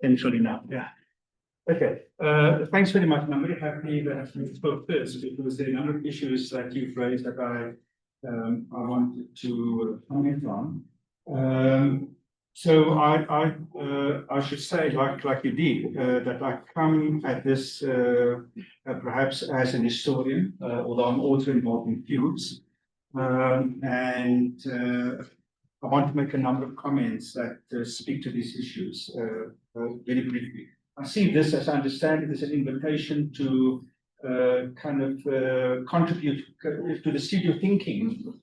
Essentially now, yeah. Okay, thanks very much. And I'm very happy that you spoke first because there are a number of issues that you've raised that I wanted to comment on. So I should say, like you did, that I come at this perhaps as an historian, although I'm also involved in fields, and I want to make a number of comments that speak to these issues very briefly. I see this, as I understand it, as an invitation to kind of contribute to the studio thinking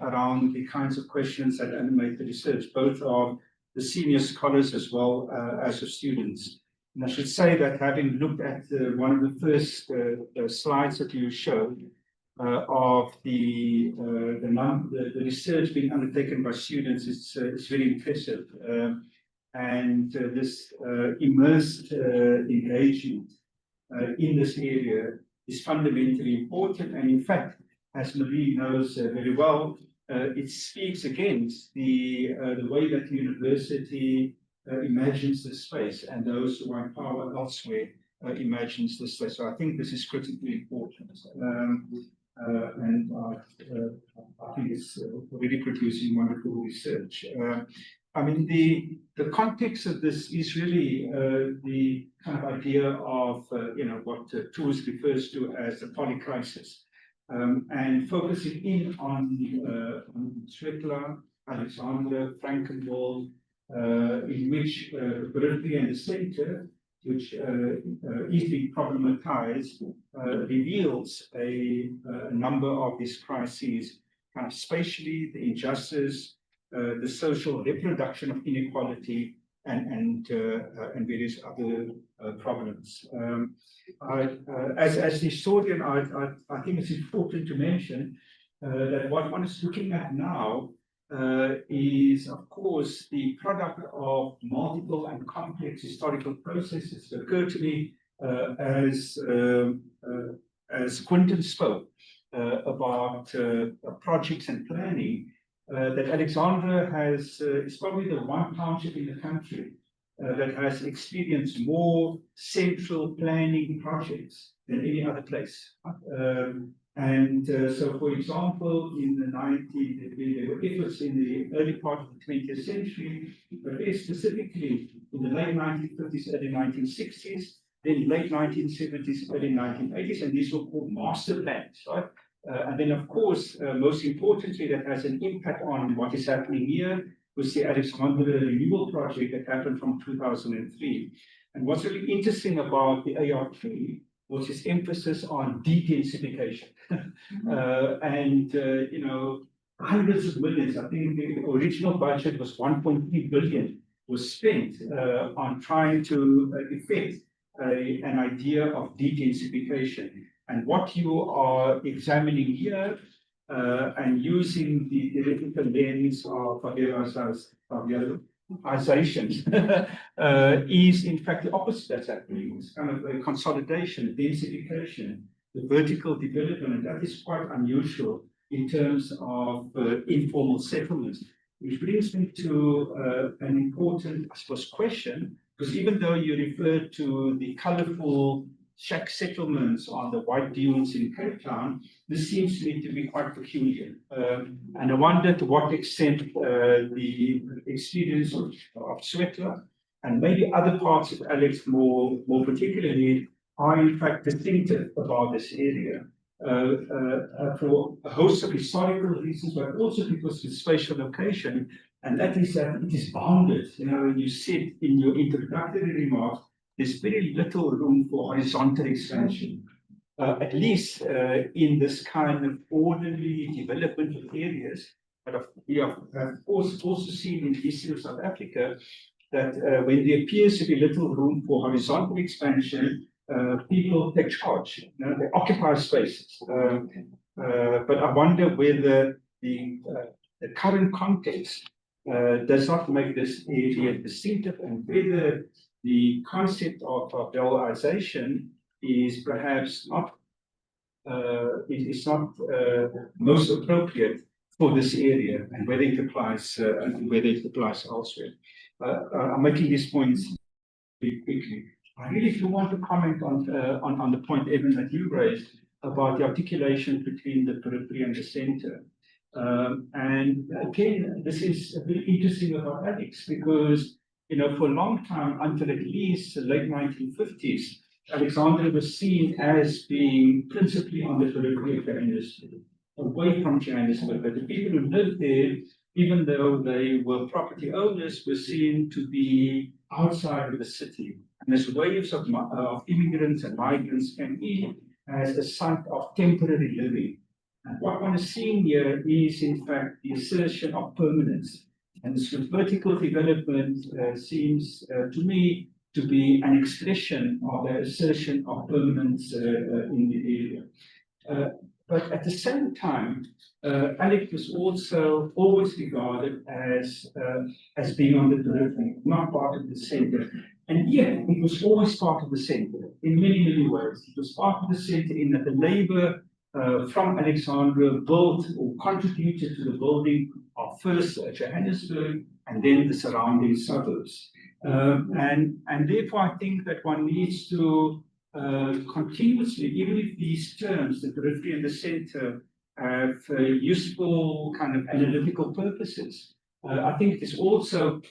around the kinds of questions that animate the research, both of the senior scholars as well as of students. And I should say that having looked at one of the first slides that you showed, of the research being undertaken by students is very impressive, and this immersed engagement in this area is fundamentally important. And in fact, as Marie knows very well, it speaks against the way that the university imagines the space and those who are in power elsewhere imagines the space. So I think this is critically important. And I think it's really producing wonderful research. I mean, the context of this is really the kind of idea of what Tours refers to as the polycrisis, and focusing in on Kelvin-Alexandra-Frankenwald, in which the periphery and the center, which is being problematized, reveals a number of these crises, kind of spatially, the injustice, the social reproduction of inequality, and various other problems. As a historian, I think it's important to mention that what one is looking at now is, of course, the product of multiple and complex historical processes. It occurred to me as Quentin spoke about projects and planning, that Alexandra is probably the one township in the country that has experienced more central planning projects than any other place. So, for example, in there were efforts in the early part of the 20th century, but very specifically in the late 1950s, early 1960s, then late 1970s, early 1980s, and these were called master plans, right? And then, of course, most importantly, that has an impact on what is happening here was the Alexandra Renewal Project that happened from 2003. And what's really interesting about the ARP was its emphasis on de-densification. Hundreds of millions, I think the original budget was 1.3 billion, was spent on trying to effect an idea of de-densification. And what you are examining here and using the theoretical lens of favelisation is in fact the opposite that's happening. It's kind of a consolidation, densification, the vertical development, and that is quite unusual in terms of informal settlements. Which brings me to an important, I suppose, question, because even though you referred to the colorful shack settlements on the white dunes in Cape Town, this seems to me to be quite peculiar. And I wonder to what extent the experience of Soweto and maybe other parts of Alex more particularly are in fact distinctive about this area. For a host of historical reasons, but also because of spatial location, and that is that it is bounded. You know, when you said in your introductory remarks, there's very little room for horizontal expansion, at least in this kind of orderly development of areas. But we have also seen in the history of South Africa that when there appears to be little room for horizontal expansion, people take charge, you know, they occupy spaces. But I wonder whether the current context does not make this area distinctive, and whether the concept of favelisation is perhaps not most appropriate for this area, and whether it applies elsewhere. I'm making these points very quickly. I really do want to comment on the point, Evan, that you raised about the articulation between the periphery and the center. And again, this is very interesting about Alex, because you know, for a long time, until at least the late 1950s, Alexandra was seen as being principally on the periphery of Johannesburg, away from Johannesburg. But the people who lived there, even though they were property owners, were seen to be outside of the city. And as waves of immigrants and migrants came in as a site of temporary living. And what one is seeing here is, in fact, the assertion of permanence. And this vertical development seems to me to be an expression of the assertion of permanence in the area. But at the same time, Alex was also always regarded as being on the periphery, not part of the center. And yet, it was always part of the center in many, many ways. It was part of the center in that the labor from Alexandra built or contributed to the building of first Johannesburg and then the surrounding suburbs. And therefore, I think that one needs to continuously, even if these terms, the periphery and the center, have useful kind of analytical purposes, I think it is also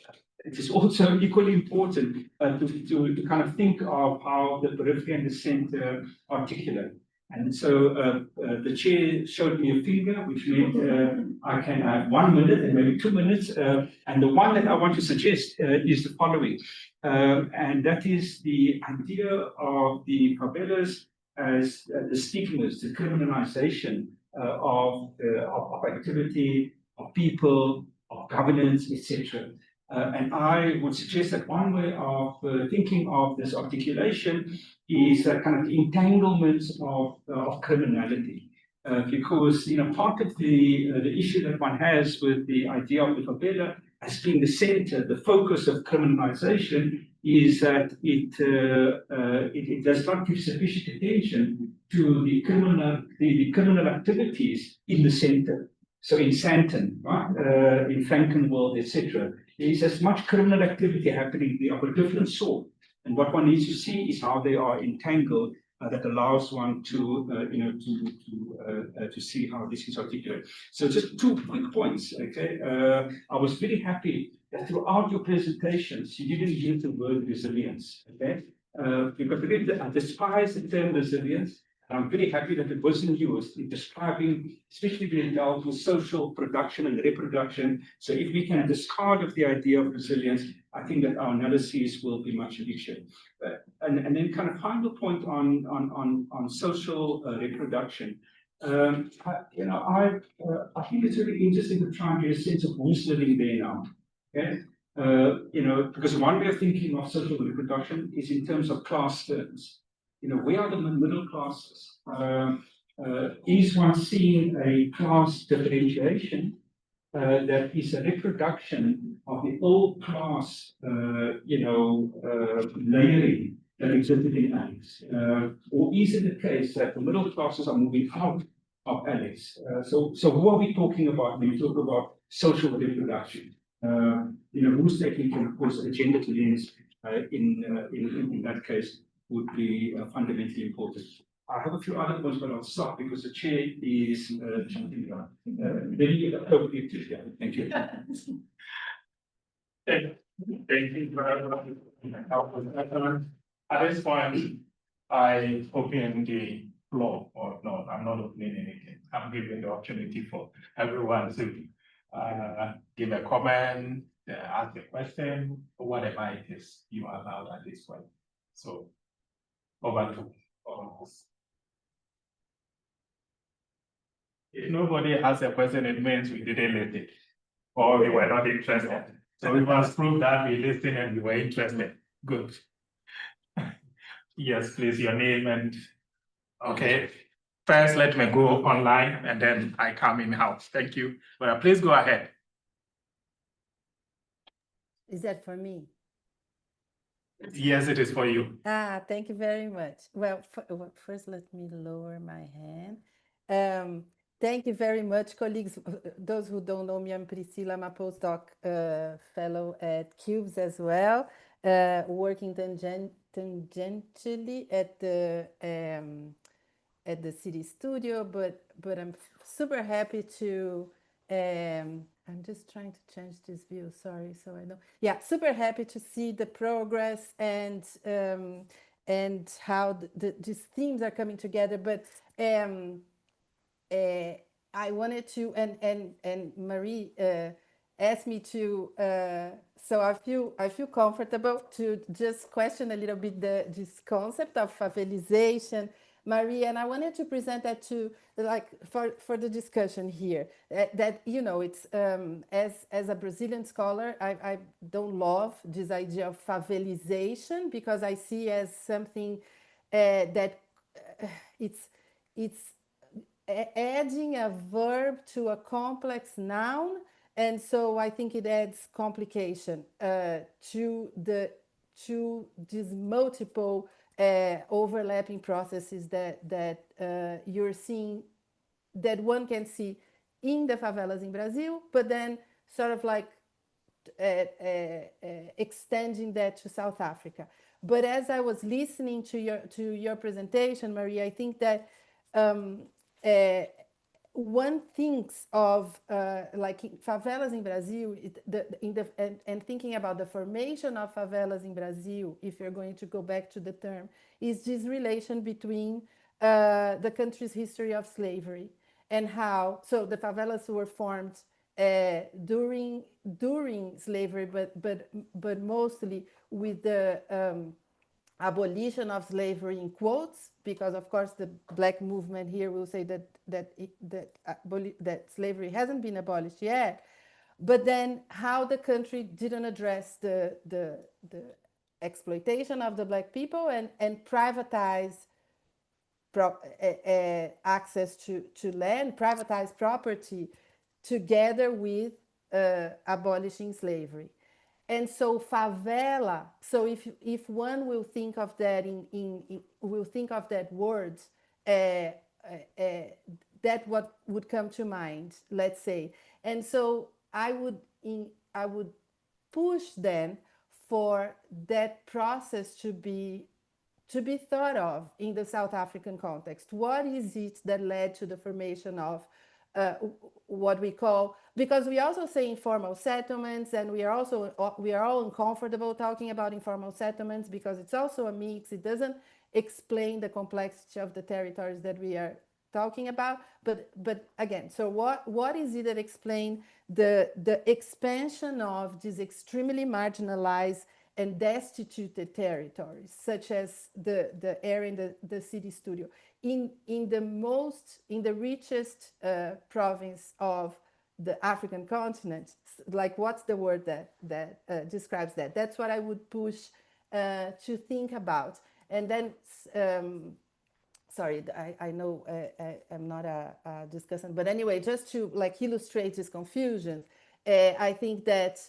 equally important to kind of think of how the periphery and the center articulate. And so the chair showed me a finger, which meant I can have 1 minute and maybe 2 minutes. And the one that I want to suggest is the following. And that is the idea of the favelas as the stigmas, the criminalization of activity, of people, of governance, etc. And I would suggest that one way of thinking of this articulation is kind of the entanglements of criminality. Because, you know, part of the issue that one has with the idea of the favela as being the center, the focus of criminalization, is that it does not give sufficient attention to the criminal activities in the center. So in Sandton, right, in Frankenwald, etc., there is as much criminal activity happening of a different sort. And what one needs to see is how they are entangled. That allows one to, to see how this is articulated. So just 2 quick points. Okay, I was very happy that throughout your presentations you didn't use the word resilience. Okay, because I despise the term resilience. I'm very happy that it wasn't used in describing, especially when it dealt with social production and reproduction. So if we can discard of the idea of resilience, I think that our analyses will be much richer. And then kind of final point on social reproduction. I think it's really interesting to try and get a sense of who's living there now. Okay, because one way of thinking of social reproduction is in terms of class terms. You know, we are the middle classes. is one seeing a class differentiation that is a reproduction of the old class, layering that existed in Alice? Or is it the case that the middle classes are moving out of Alice? So who are we talking about when we talk about social reproduction? Who's taking, and of course, a gender lens in that case would be fundamentally important. I have a few other points, but I'll stop because the chair is jumping around. Then you get over to you. Yeah, thank you. Thank you very much. At this point, I open the floor, or no, I'm not opening anything. I'm giving the opportunity for everyone to give a comment, ask a question, or whatever it is you are allowed at this point. So, over to all of us. If nobody has a question, it means we didn't listen, or we were not interested. So we must prove that we listened and we were interested. Good. Yes, please, your name and, okay. First, let me go online and then I come in house. Thank you. Well, please go ahead. Is that for me? Yes, it is for you. Thank you very much. Well, first, let me lower my hand. Thank you very much, colleagues. Those who don't know me, I'm Priscilla. I'm a postdoc fellow at CUBES as well, working tangentially at the City Studio, but I'm super happy to, I'm just trying to change this view, sorry, so I know. Yeah, super happy to see the progress and how these themes are coming together, but I wanted to, and Marie asked me to, so I feel comfortable to just question a little bit this concept of favelisation, Marie, and I wanted to present that to for the discussion here. That it's as a Brazilian scholar, I don't love this idea of favelisation because I see as something that it's adding a verb to a complex noun, and so I think it adds complication to these multiple overlapping processes that you're seeing, that one can see in the favelas in Brazil, but then sort of like extending that to South Africa. But as I was listening to your presentation, Maria, I think that one thinks of like favelas in Brazil, and thinking about the formation of favelas in Brazil, if you're going to go back to the term, is this relation between the country's history of slavery and how, so the favelas were formed during slavery, but mostly with the abolition of slavery in quotes, because of course the Black movement here will say that slavery hasn't been abolished yet, but then how the country didn't address the exploitation of the Black people and privatize access to land, privatize property, together with abolishing slavery. And so favela, so if one will think of that will think of that word, that what would come to mind, let's say. And so I would push then for that process to be thought of in the South African context. What is it that led to the formation of what we call, because we also say informal settlements, and we are all uncomfortable talking about informal settlements because it's also a mix. It doesn't explain the complexity of the territories that we are talking about. But again, so what is it that explains the expansion of these extremely marginalized and destituted territories, such as the area in the City Studio, in the richest province of the African continent? Like, what's the word that describes that? That's what I would push to think about. And then sorry, I know I'm not a discussant, but anyway, just to like illustrate this confusion, I think that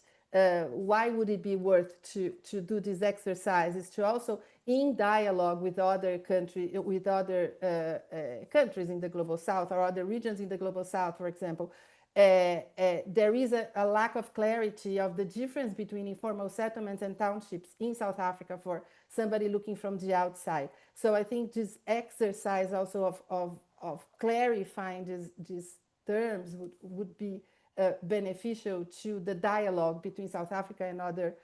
why would it be worth to do this exercise is to also, in dialogue with other countries in the global south or other regions in the global south, for example, there is a lack of clarity of the difference between informal settlements and townships in South Africa for somebody looking from the outside. So I think this exercise also of clarifying these terms would be beneficial to the dialogue between South Africa and other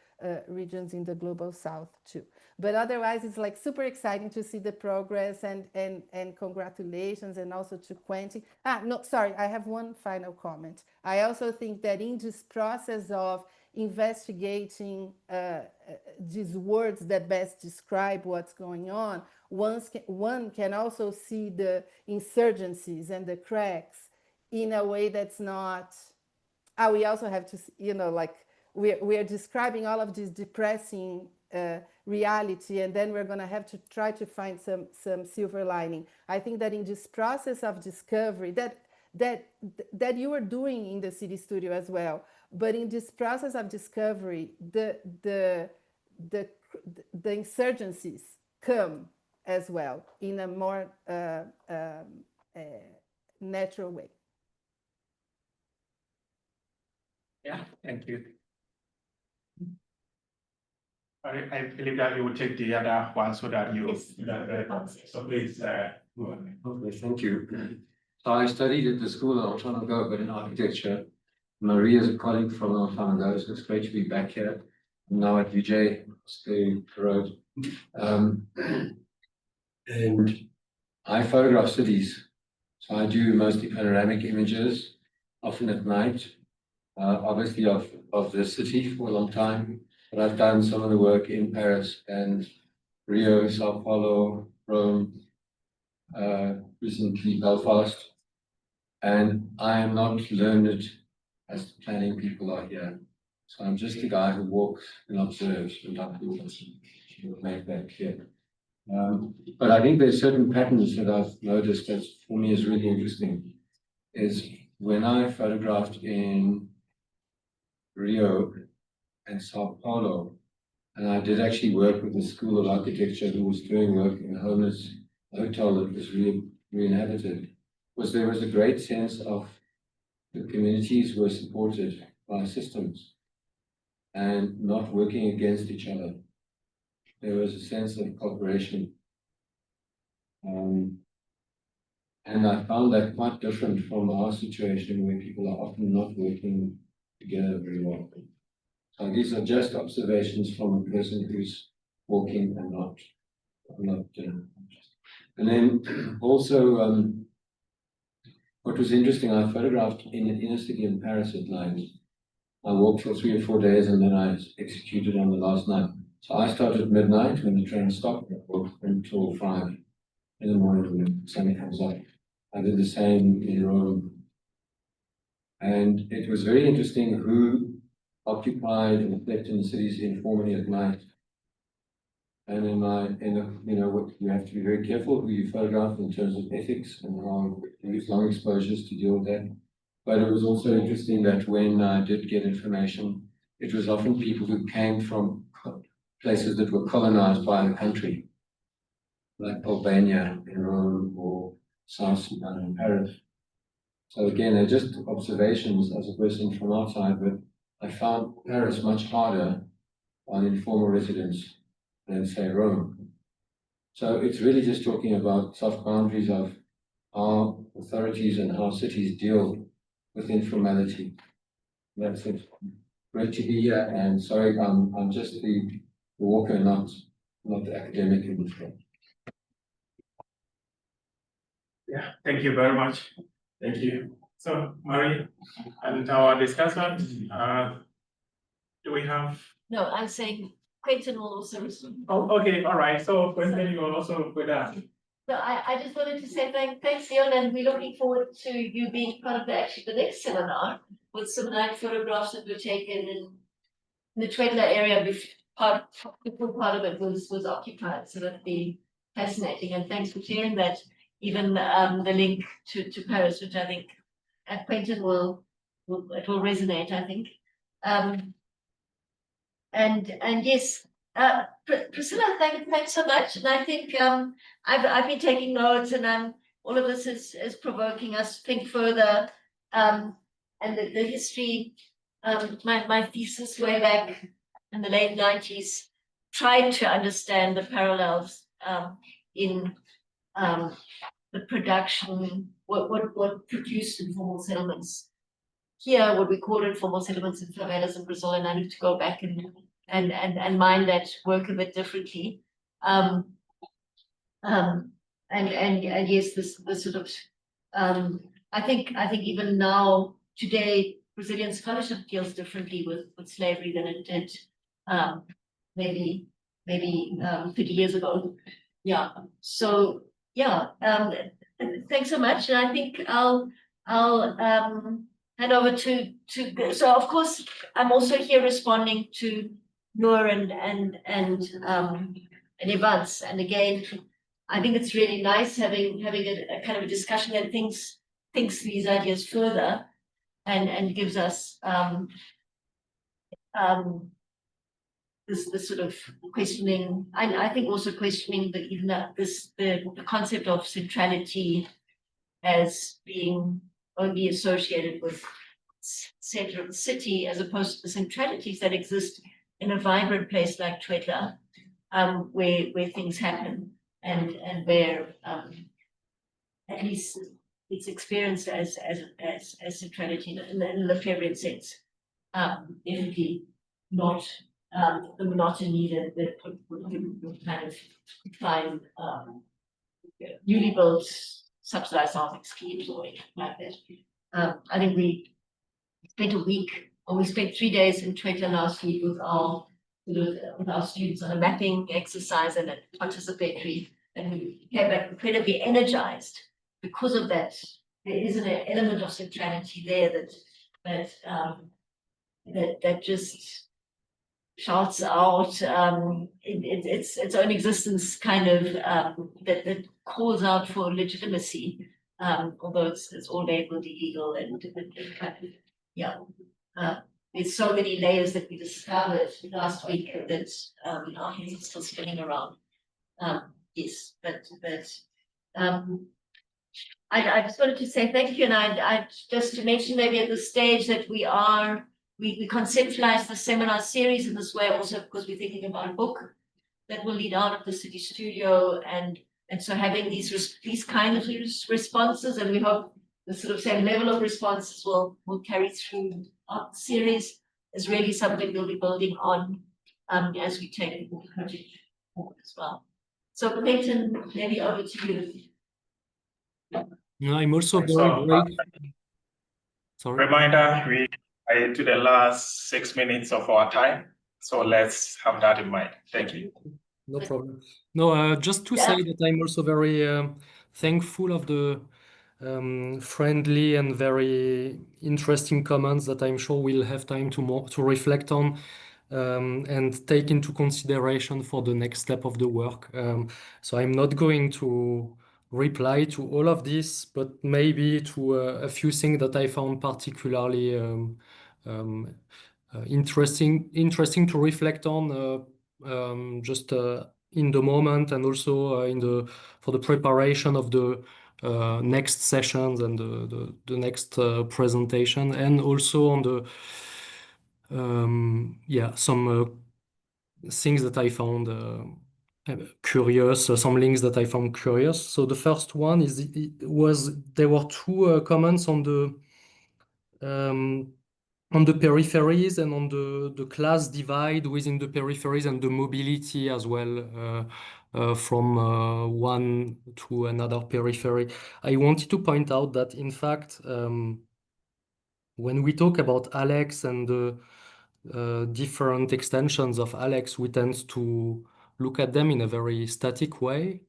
regions in the global south too. But otherwise, it's like super exciting to see the progress and congratulations, and also to Quentin. No, sorry, I have one final comment. I also think that in this process of investigating these words that best describe what's going on, one can also see the insurgencies and the cracks in a way that's not, we also have to, like we are describing all of this depressing reality, and then we're going to have to try to find some silver lining. I think that in this process of discovery that you are doing in the City Studio as well, but in this process of discovery, the insurgencies come as well in a more natural way. Yeah, thank you. I believe that you will take the other one so that you. So please, go on. Okay, thank you. So I studied at the school a long time ago, but in architecture. Marie is a colleague from Mwathunga, so it's great to be back here. I'm now at UJ, the road. And I photograph cities. So I do mostly panoramic images, often at night, obviously of the city for a long time. But I've done some of the work in Paris and Rio, Sao Paulo, Rome, recently Belfast. And I am not learned as the planning people are here. So I'm just a guy who walks and observes, and I will make that clear. But I think there's certain patterns that I've noticed that for me is really interesting. Is when I photographed in Rio and Sao Paulo, and I did actually work with the School of Architecture who was doing work in a homeless hotel that was re-inhabited, was there was a great sense of the communities were supported by systems and not working against each other. There was a sense of cooperation. And I found that quite different from our situation where people are often not working together very well. So these are just observations from a person who's walking and not. And then also, what was interesting, I photographed in an inner city in Paris at night. I walked for 3 or 4 days and then I executed on the last night. So I started at midnight when the train stopped, I walked until 5 in the morning when the sun comes up. I did the same in Rome. And it was very interesting who occupied and slept in the cities informally at night. And what you have to be very careful who you photograph in terms of ethics and how you use long exposures to deal with that. But it was also interesting that when I did get information, it was often people who came from places that were colonized by the country, like Albania in Rome or South Sudan in Paris. So again, they're just observations as a person from outside, but I found Paris much harder on informal residents than, say, Rome. So it's really just talking about soft boundaries of how authorities and how cities deal with informality. That's it. Great to be here, and sorry, I'm just the walker, not the academic in this room. Yeah, thank you very much. Thank you. So, Marie, and our discussant, do we have? No, I'm saying Quentin will also respond. Oh, okay, all right. So, Quentin, you are also with us. So I just wanted to say thanks, Leon, and we're looking forward to you being part of the next seminar with some nice photographs that were taken in the Twendler area. The full part of it was occupied, so that'd be fascinating. And thanks for sharing that. even the link to Paris, which I think at Quentin will resonate, I think. And yes, Priscilla, thanks so much. And I think I've been taking notes, and all of this is provoking us to think further. And the history, my thesis way back in the late 90s tried to understand the parallels in the production, what produced informal settlements here, what we call informal settlements in favelas in Brazil, and I need to go back and mind that work a bit differently. And yes, this sort of I think even now today Brazilian scholarship deals differently with slavery than it did maybe 50 years ago. Yeah. So yeah, thanks so much. And I think I'll hand over to so of course I'm also here responding to Noor and Evance. And again, I think it's really nice having a kind of a discussion that thinks these ideas further and gives us this sort of questioning. I think also questioning the concept of centrality as being only associated with center of the city, as opposed to the centralities that exist in a vibrant place like Twetla, where things happen and where at least it's experienced as centrality in the Lefebvrean sense. Definitely not the monotony that would kind of find newly built subsidized housing schemes or anything like that. I think we spent 3 days in Twetla last week with our students on a mapping exercise and a participatory, and we came back incredibly energized because of that. There is an element of centrality there that just shouts out its own existence, kind of that calls out for legitimacy, although it's all labeled illegal and kind of, yeah. There's so many layers that we discovered last week that our heads are still spinning around. Yes, but I just wanted to say thank you, and I just to mention maybe at this stage that we conceptualize the seminar series in this way also because we're thinking about a book that will lead out of the City Studio, and so having these kind of responses, and we hope the sort of same level of responses will carry through our series, is really something we'll be building on as we take the project forward as well. So Clayton, maybe over to you. No, I'm also Thanks very so great. much. Sorry. Reminder, we are to the last 6 minutes of our time, so let's have that in mind. Thank you. No problem. No, just to say that I'm also very thankful of the friendly and very interesting comments that I'm sure we'll have time to reflect on and take into consideration for the next step of the work. So I'm not going to reply to all of this, but maybe to a few things that I found particularly interesting to reflect on just in the moment, and also for the preparation of the next sessions and the next presentation, and also on the some things that I found curious, some links that I found curious. So the first one there were two comments on the peripheries and on the class divide within the peripheries and the mobility as well from one to another periphery. I wanted to point out that in fact when we talk about Alex and the different extensions of Alex, we tend to look at them in a very static way.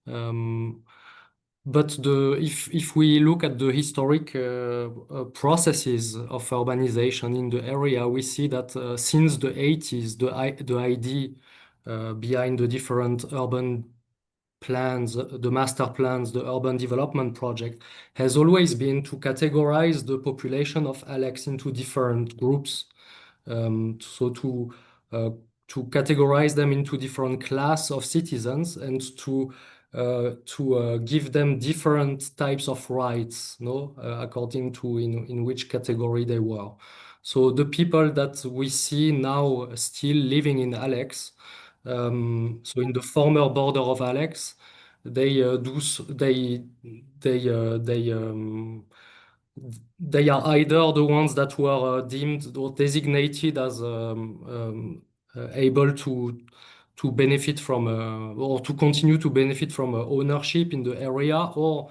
But if we look at the historic processes of urbanization in the area, we see that since the 80s, the idea behind the different urban plans, the master plans, the urban development project, has always been to categorize the population of Alex into different groups. So to categorize them into different class of citizens and to give them different types of rights, no, according to in which category they were. So the people that we see now still living in Alex, so in the former border of Alex, they they are either the ones that were deemed or designated as able to benefit from or to continue to benefit from ownership in the area, or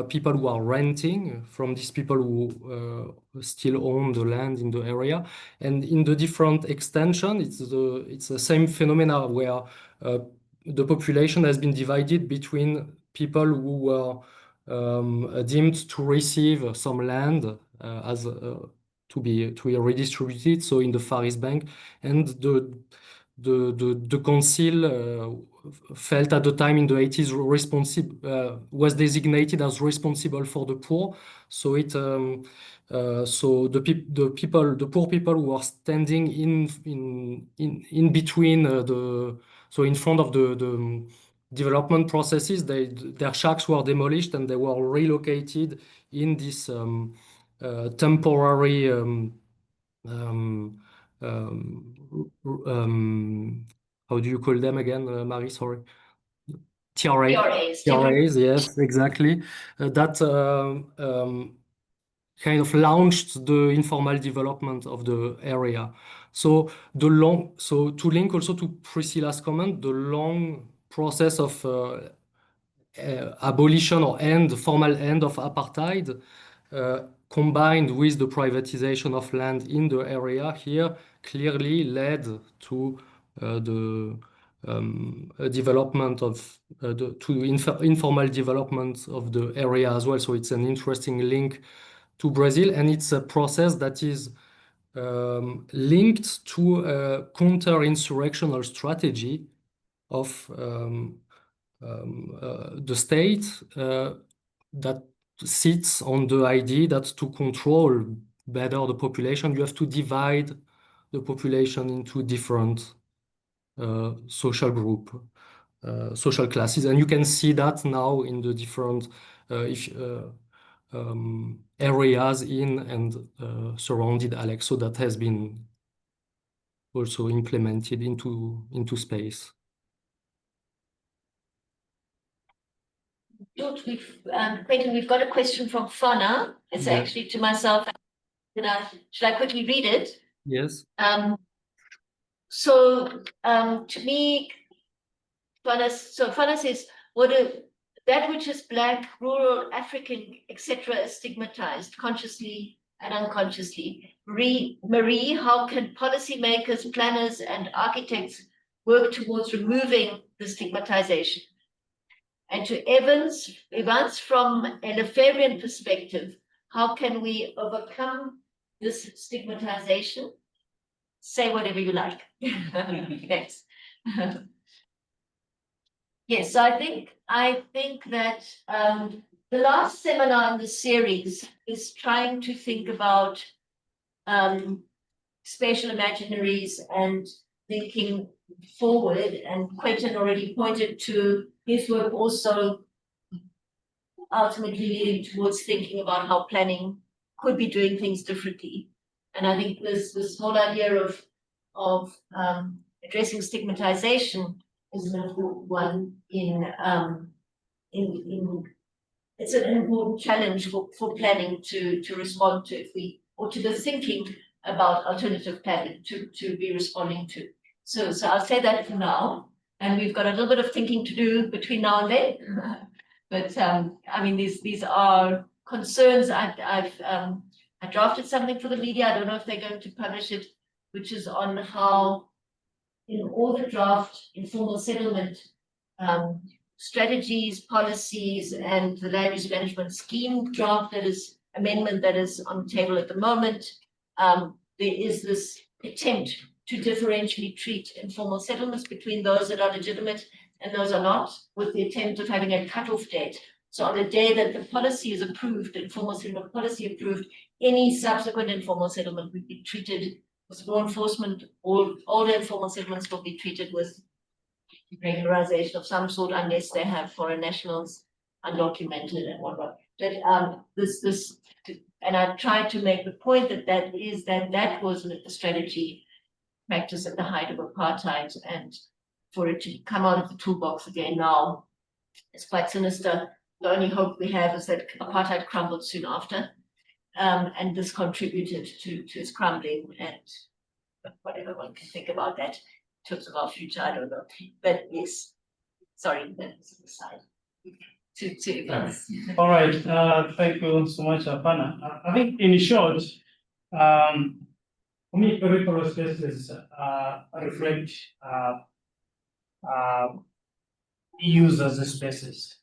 people who are renting from these people who still own the land in the area. And in the different extension, it's the same phenomena where the population has been divided between people who were deemed to receive some land as to be redistributed, so in the Far East Bank, and the council felt at the time in the 80s was designated as responsible for the poor. So it so the poor people who are standing in between so in front of the development processes, their shacks were demolished and they were relocated in this temporary how do you call them again, Marie? Sorry. TRAs, yes, exactly. That kind of launched the informal development of the area. So to link also to Priscilla's comment, the long process of abolition or formal end of apartheid, combined with the privatization of land in the area here, clearly led to the development of informal development of the area as well. So it's an interesting link to Brazil, and it's a process that is linked to a counter-insurrectional strategy of the state that sits on the idea that to control better the population, you have to divide the population into different social group, social classes. And you can see that now in the different areas in and surrounded Alex. So that has been also implemented into space. George, Quentin, we've got a question from Fauna. It's actually to myself. Should I quickly read it? Yes. To me, Fauna says, that which is Black, rural, African, etc. is stigmatized consciously and unconsciously. Marie, how can policymakers, planners, and architects work towards removing the stigmatization? And to Evance, from a Lefebvrean perspective, how can we overcome this stigmatization? Say whatever you like. Thanks. Yes, so I think that the last seminar in the series is trying to think about spatial imaginaries and thinking forward, and Quentin already pointed to his work also ultimately leading towards thinking about how planning could be doing things differently. And I think this whole idea of addressing stigmatization is an important one it's an important challenge for planning to respond to, or to the thinking about alternative planning to be responding to. So I'll say that for now, and we've got a little bit of thinking to do between now and then. But I mean, these are concerns. I drafted something for the media. I don't know if they're going to publish it, which is on how in all the draft informal settlement strategies, policies, and the land use management scheme draft amendment that is on the table at the moment, there is this attempt to differentially treat informal settlements between those that are legitimate and those are not, with the attempt of having a cutoff date. So on the day that the policy is approved, the informal settlement policy approved, any subsequent informal settlement will be treated with law enforcement. All the informal settlements will be treated with regularization of some sort, unless they have foreign nationals, undocumented and whatnot. But and I tried to make the point that was a strategy practice at the height of apartheid, and for it to come out of the toolbox again now, it's quite sinister. The only hope we have is that apartheid crumbled soon after, and this contributed to its crumbling, and whatever one can think about that in terms of our future, I don't know. But yes, sorry, that's the side. All right, thank you so much, Apana. I think in short, for me, peripheral spaces reflect users' spaces.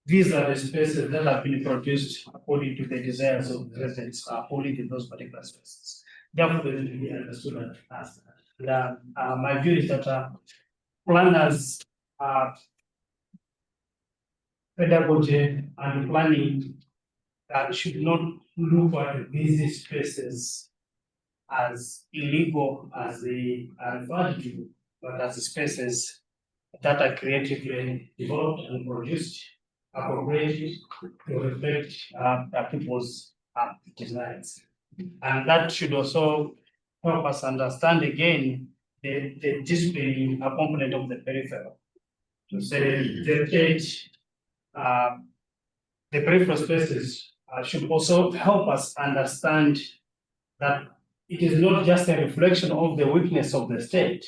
These are the spaces that have been produced according to the desires of the residents according to those particular spaces. Therefore, they need to be understood as that. My view is that planners, pedagogy and planning should not look at these spaces as illegal as they are referred to, but as spaces that are creatively developed and produced appropriately to reflect people's desires. And that should also help us understand again the disciplining component of the peripheral. To say the peripheral spaces should also help us understand that it is not just a reflection of the weakness of the state,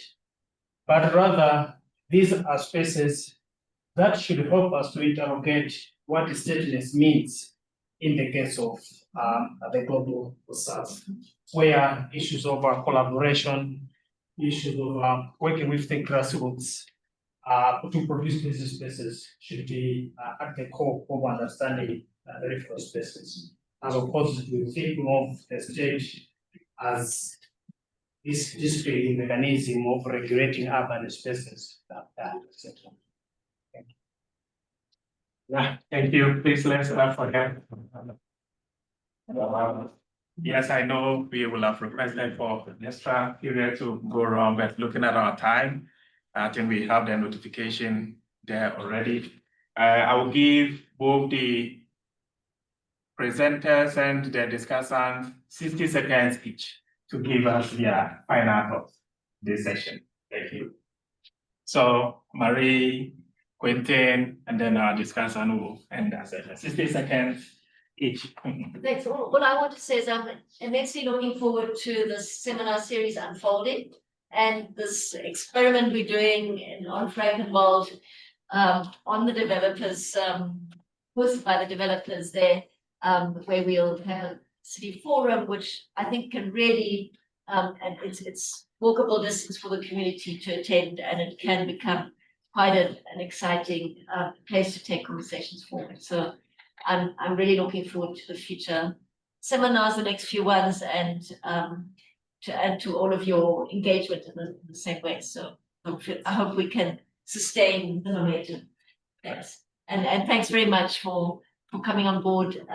but rather these are spaces that should help us to interrogate what stateless means in the case of the global south, where issues of collaboration, issues of working with the grassroots to produce these spaces should be at the core of understanding the peripheral spaces, as opposed to thinking of the state as this discrete mechanism of regulating urban spaces. Yeah, thank you. Please let's clap for him. Yes, I know we will have requested for an extra period to go around, but looking at our time, I think we have the notification there already. I will give both the presenters and the discussants 60 seconds each to give us their final thoughts this session. Thank you. So Marie, Quentin, and then our discussant will end that session. 60 seconds each. Thanks. All I want to say is I'm immensely looking forward to this seminar series unfolding and this experiment we're doing on Frankenwald on the developers, hosted by the developers there, where we'll have a city forum, which I think can really, and it's walkable distance for the community to attend, and it can become quite an exciting place to take conversations forward. So I'm really looking forward to the future seminars, the next few ones, and to all of your engagement in the same way. So I hope we can sustain the momentum. Thanks. And thanks very much for coming on board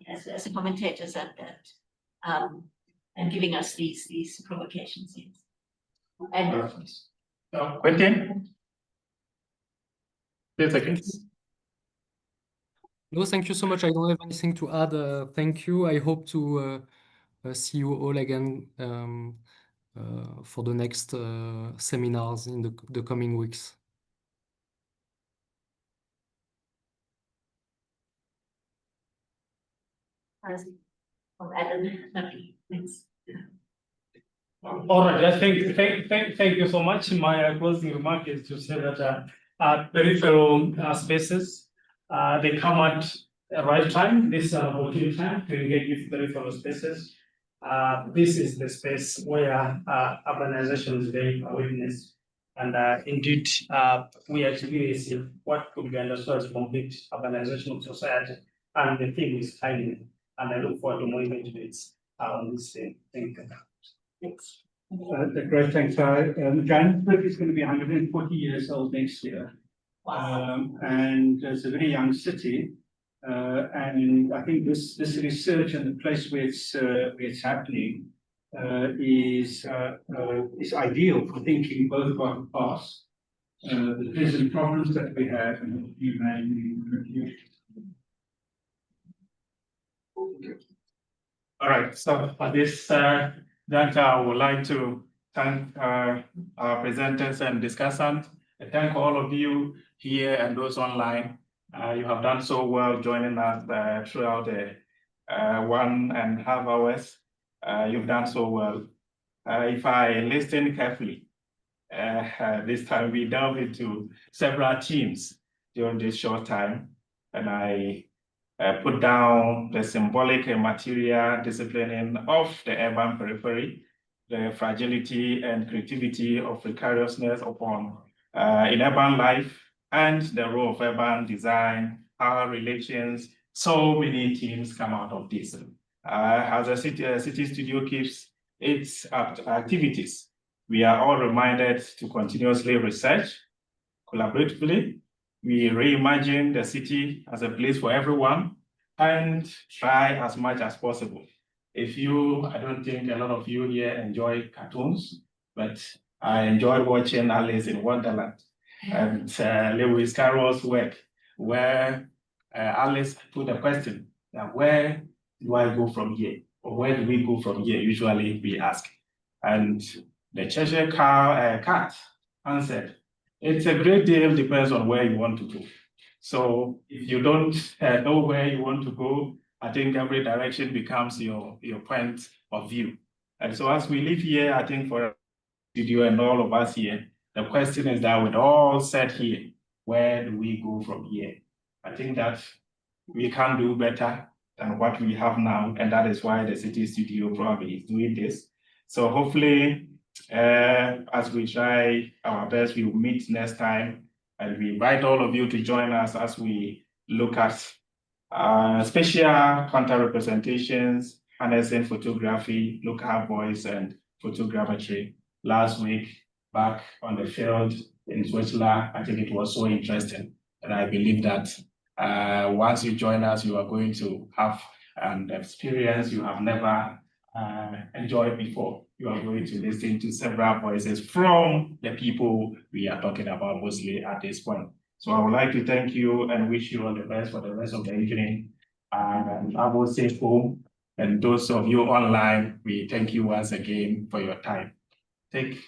as a commentators and giving us these provocations. And Quentin? 10 seconds. No, thank you so much. I don't have anything to add. Thank you. I hope to see you all again for the next seminars in the coming weeks. Thanks. All right, thank you so much. My closing remark is to say that peripheral spaces, they come at the right time. This is an opportune time to engage with peripheral spaces. This is the space where urbanization is being witnessed. And indeed, we are experiencing what could be understood as complete urbanization of society. And the thing is timing. And I look forward to more engagements on this thing. Thank you. Great, thanks. Johannesburg is going to be 140 years old next year. And it's a very young city. And I think this research and the place where it's happening is ideal for thinking both about the past, the present problems that we have, and what we may need in the future. All right, so for this juncture, I would like to thank our presenters and discussants. I thank all of you here and those online. You have done so well joining us throughout the 1.5 hours. You've done so well. If I listen carefully, this time we delve into several themes during this short time, and I put down the symbolic and material disciplining of the urban periphery, the fragility and creativity of precariousness upon in urban life, and the role of urban design, power relations. So many themes come out of this. As a city studio keeps its activities, we are all reminded to continuously research collaboratively. We reimagine the city as a place for everyone and try as much as possible. I don't think a lot of you here enjoy cartoons, but I enjoy watching Alice in Wonderland and Lewis Carroll's work, where Alice put a question, where do I go from here? Or where do we go from here? Usually we ask. And the Cheshire cat answered, it's a great deal depends on where you want to go. So if you don't know where you want to go, I think every direction becomes your point of view. And so as we live here, I think for studio and all of us here, the question is that with all set here, where do we go from here? I think that we can do better than what we have now, and that is why the City Studio probably is doing this. So hopefully, as we try our best, we will meet next time, and we invite all of you to join us as we look at spatial counter-representations, harnessing photography, local voice, and photogrammetry. Last week, back on the field in Switzerland, I think it was so interesting, and I believe that once you join us, you are going to have an experience you have never enjoyed before. You are going to listen to several voices from the people we are talking about mostly at this point. So I would like to thank you and wish you all the best for the rest of the evening. And I will say home. And those of you online, we thank you once again for your time. Take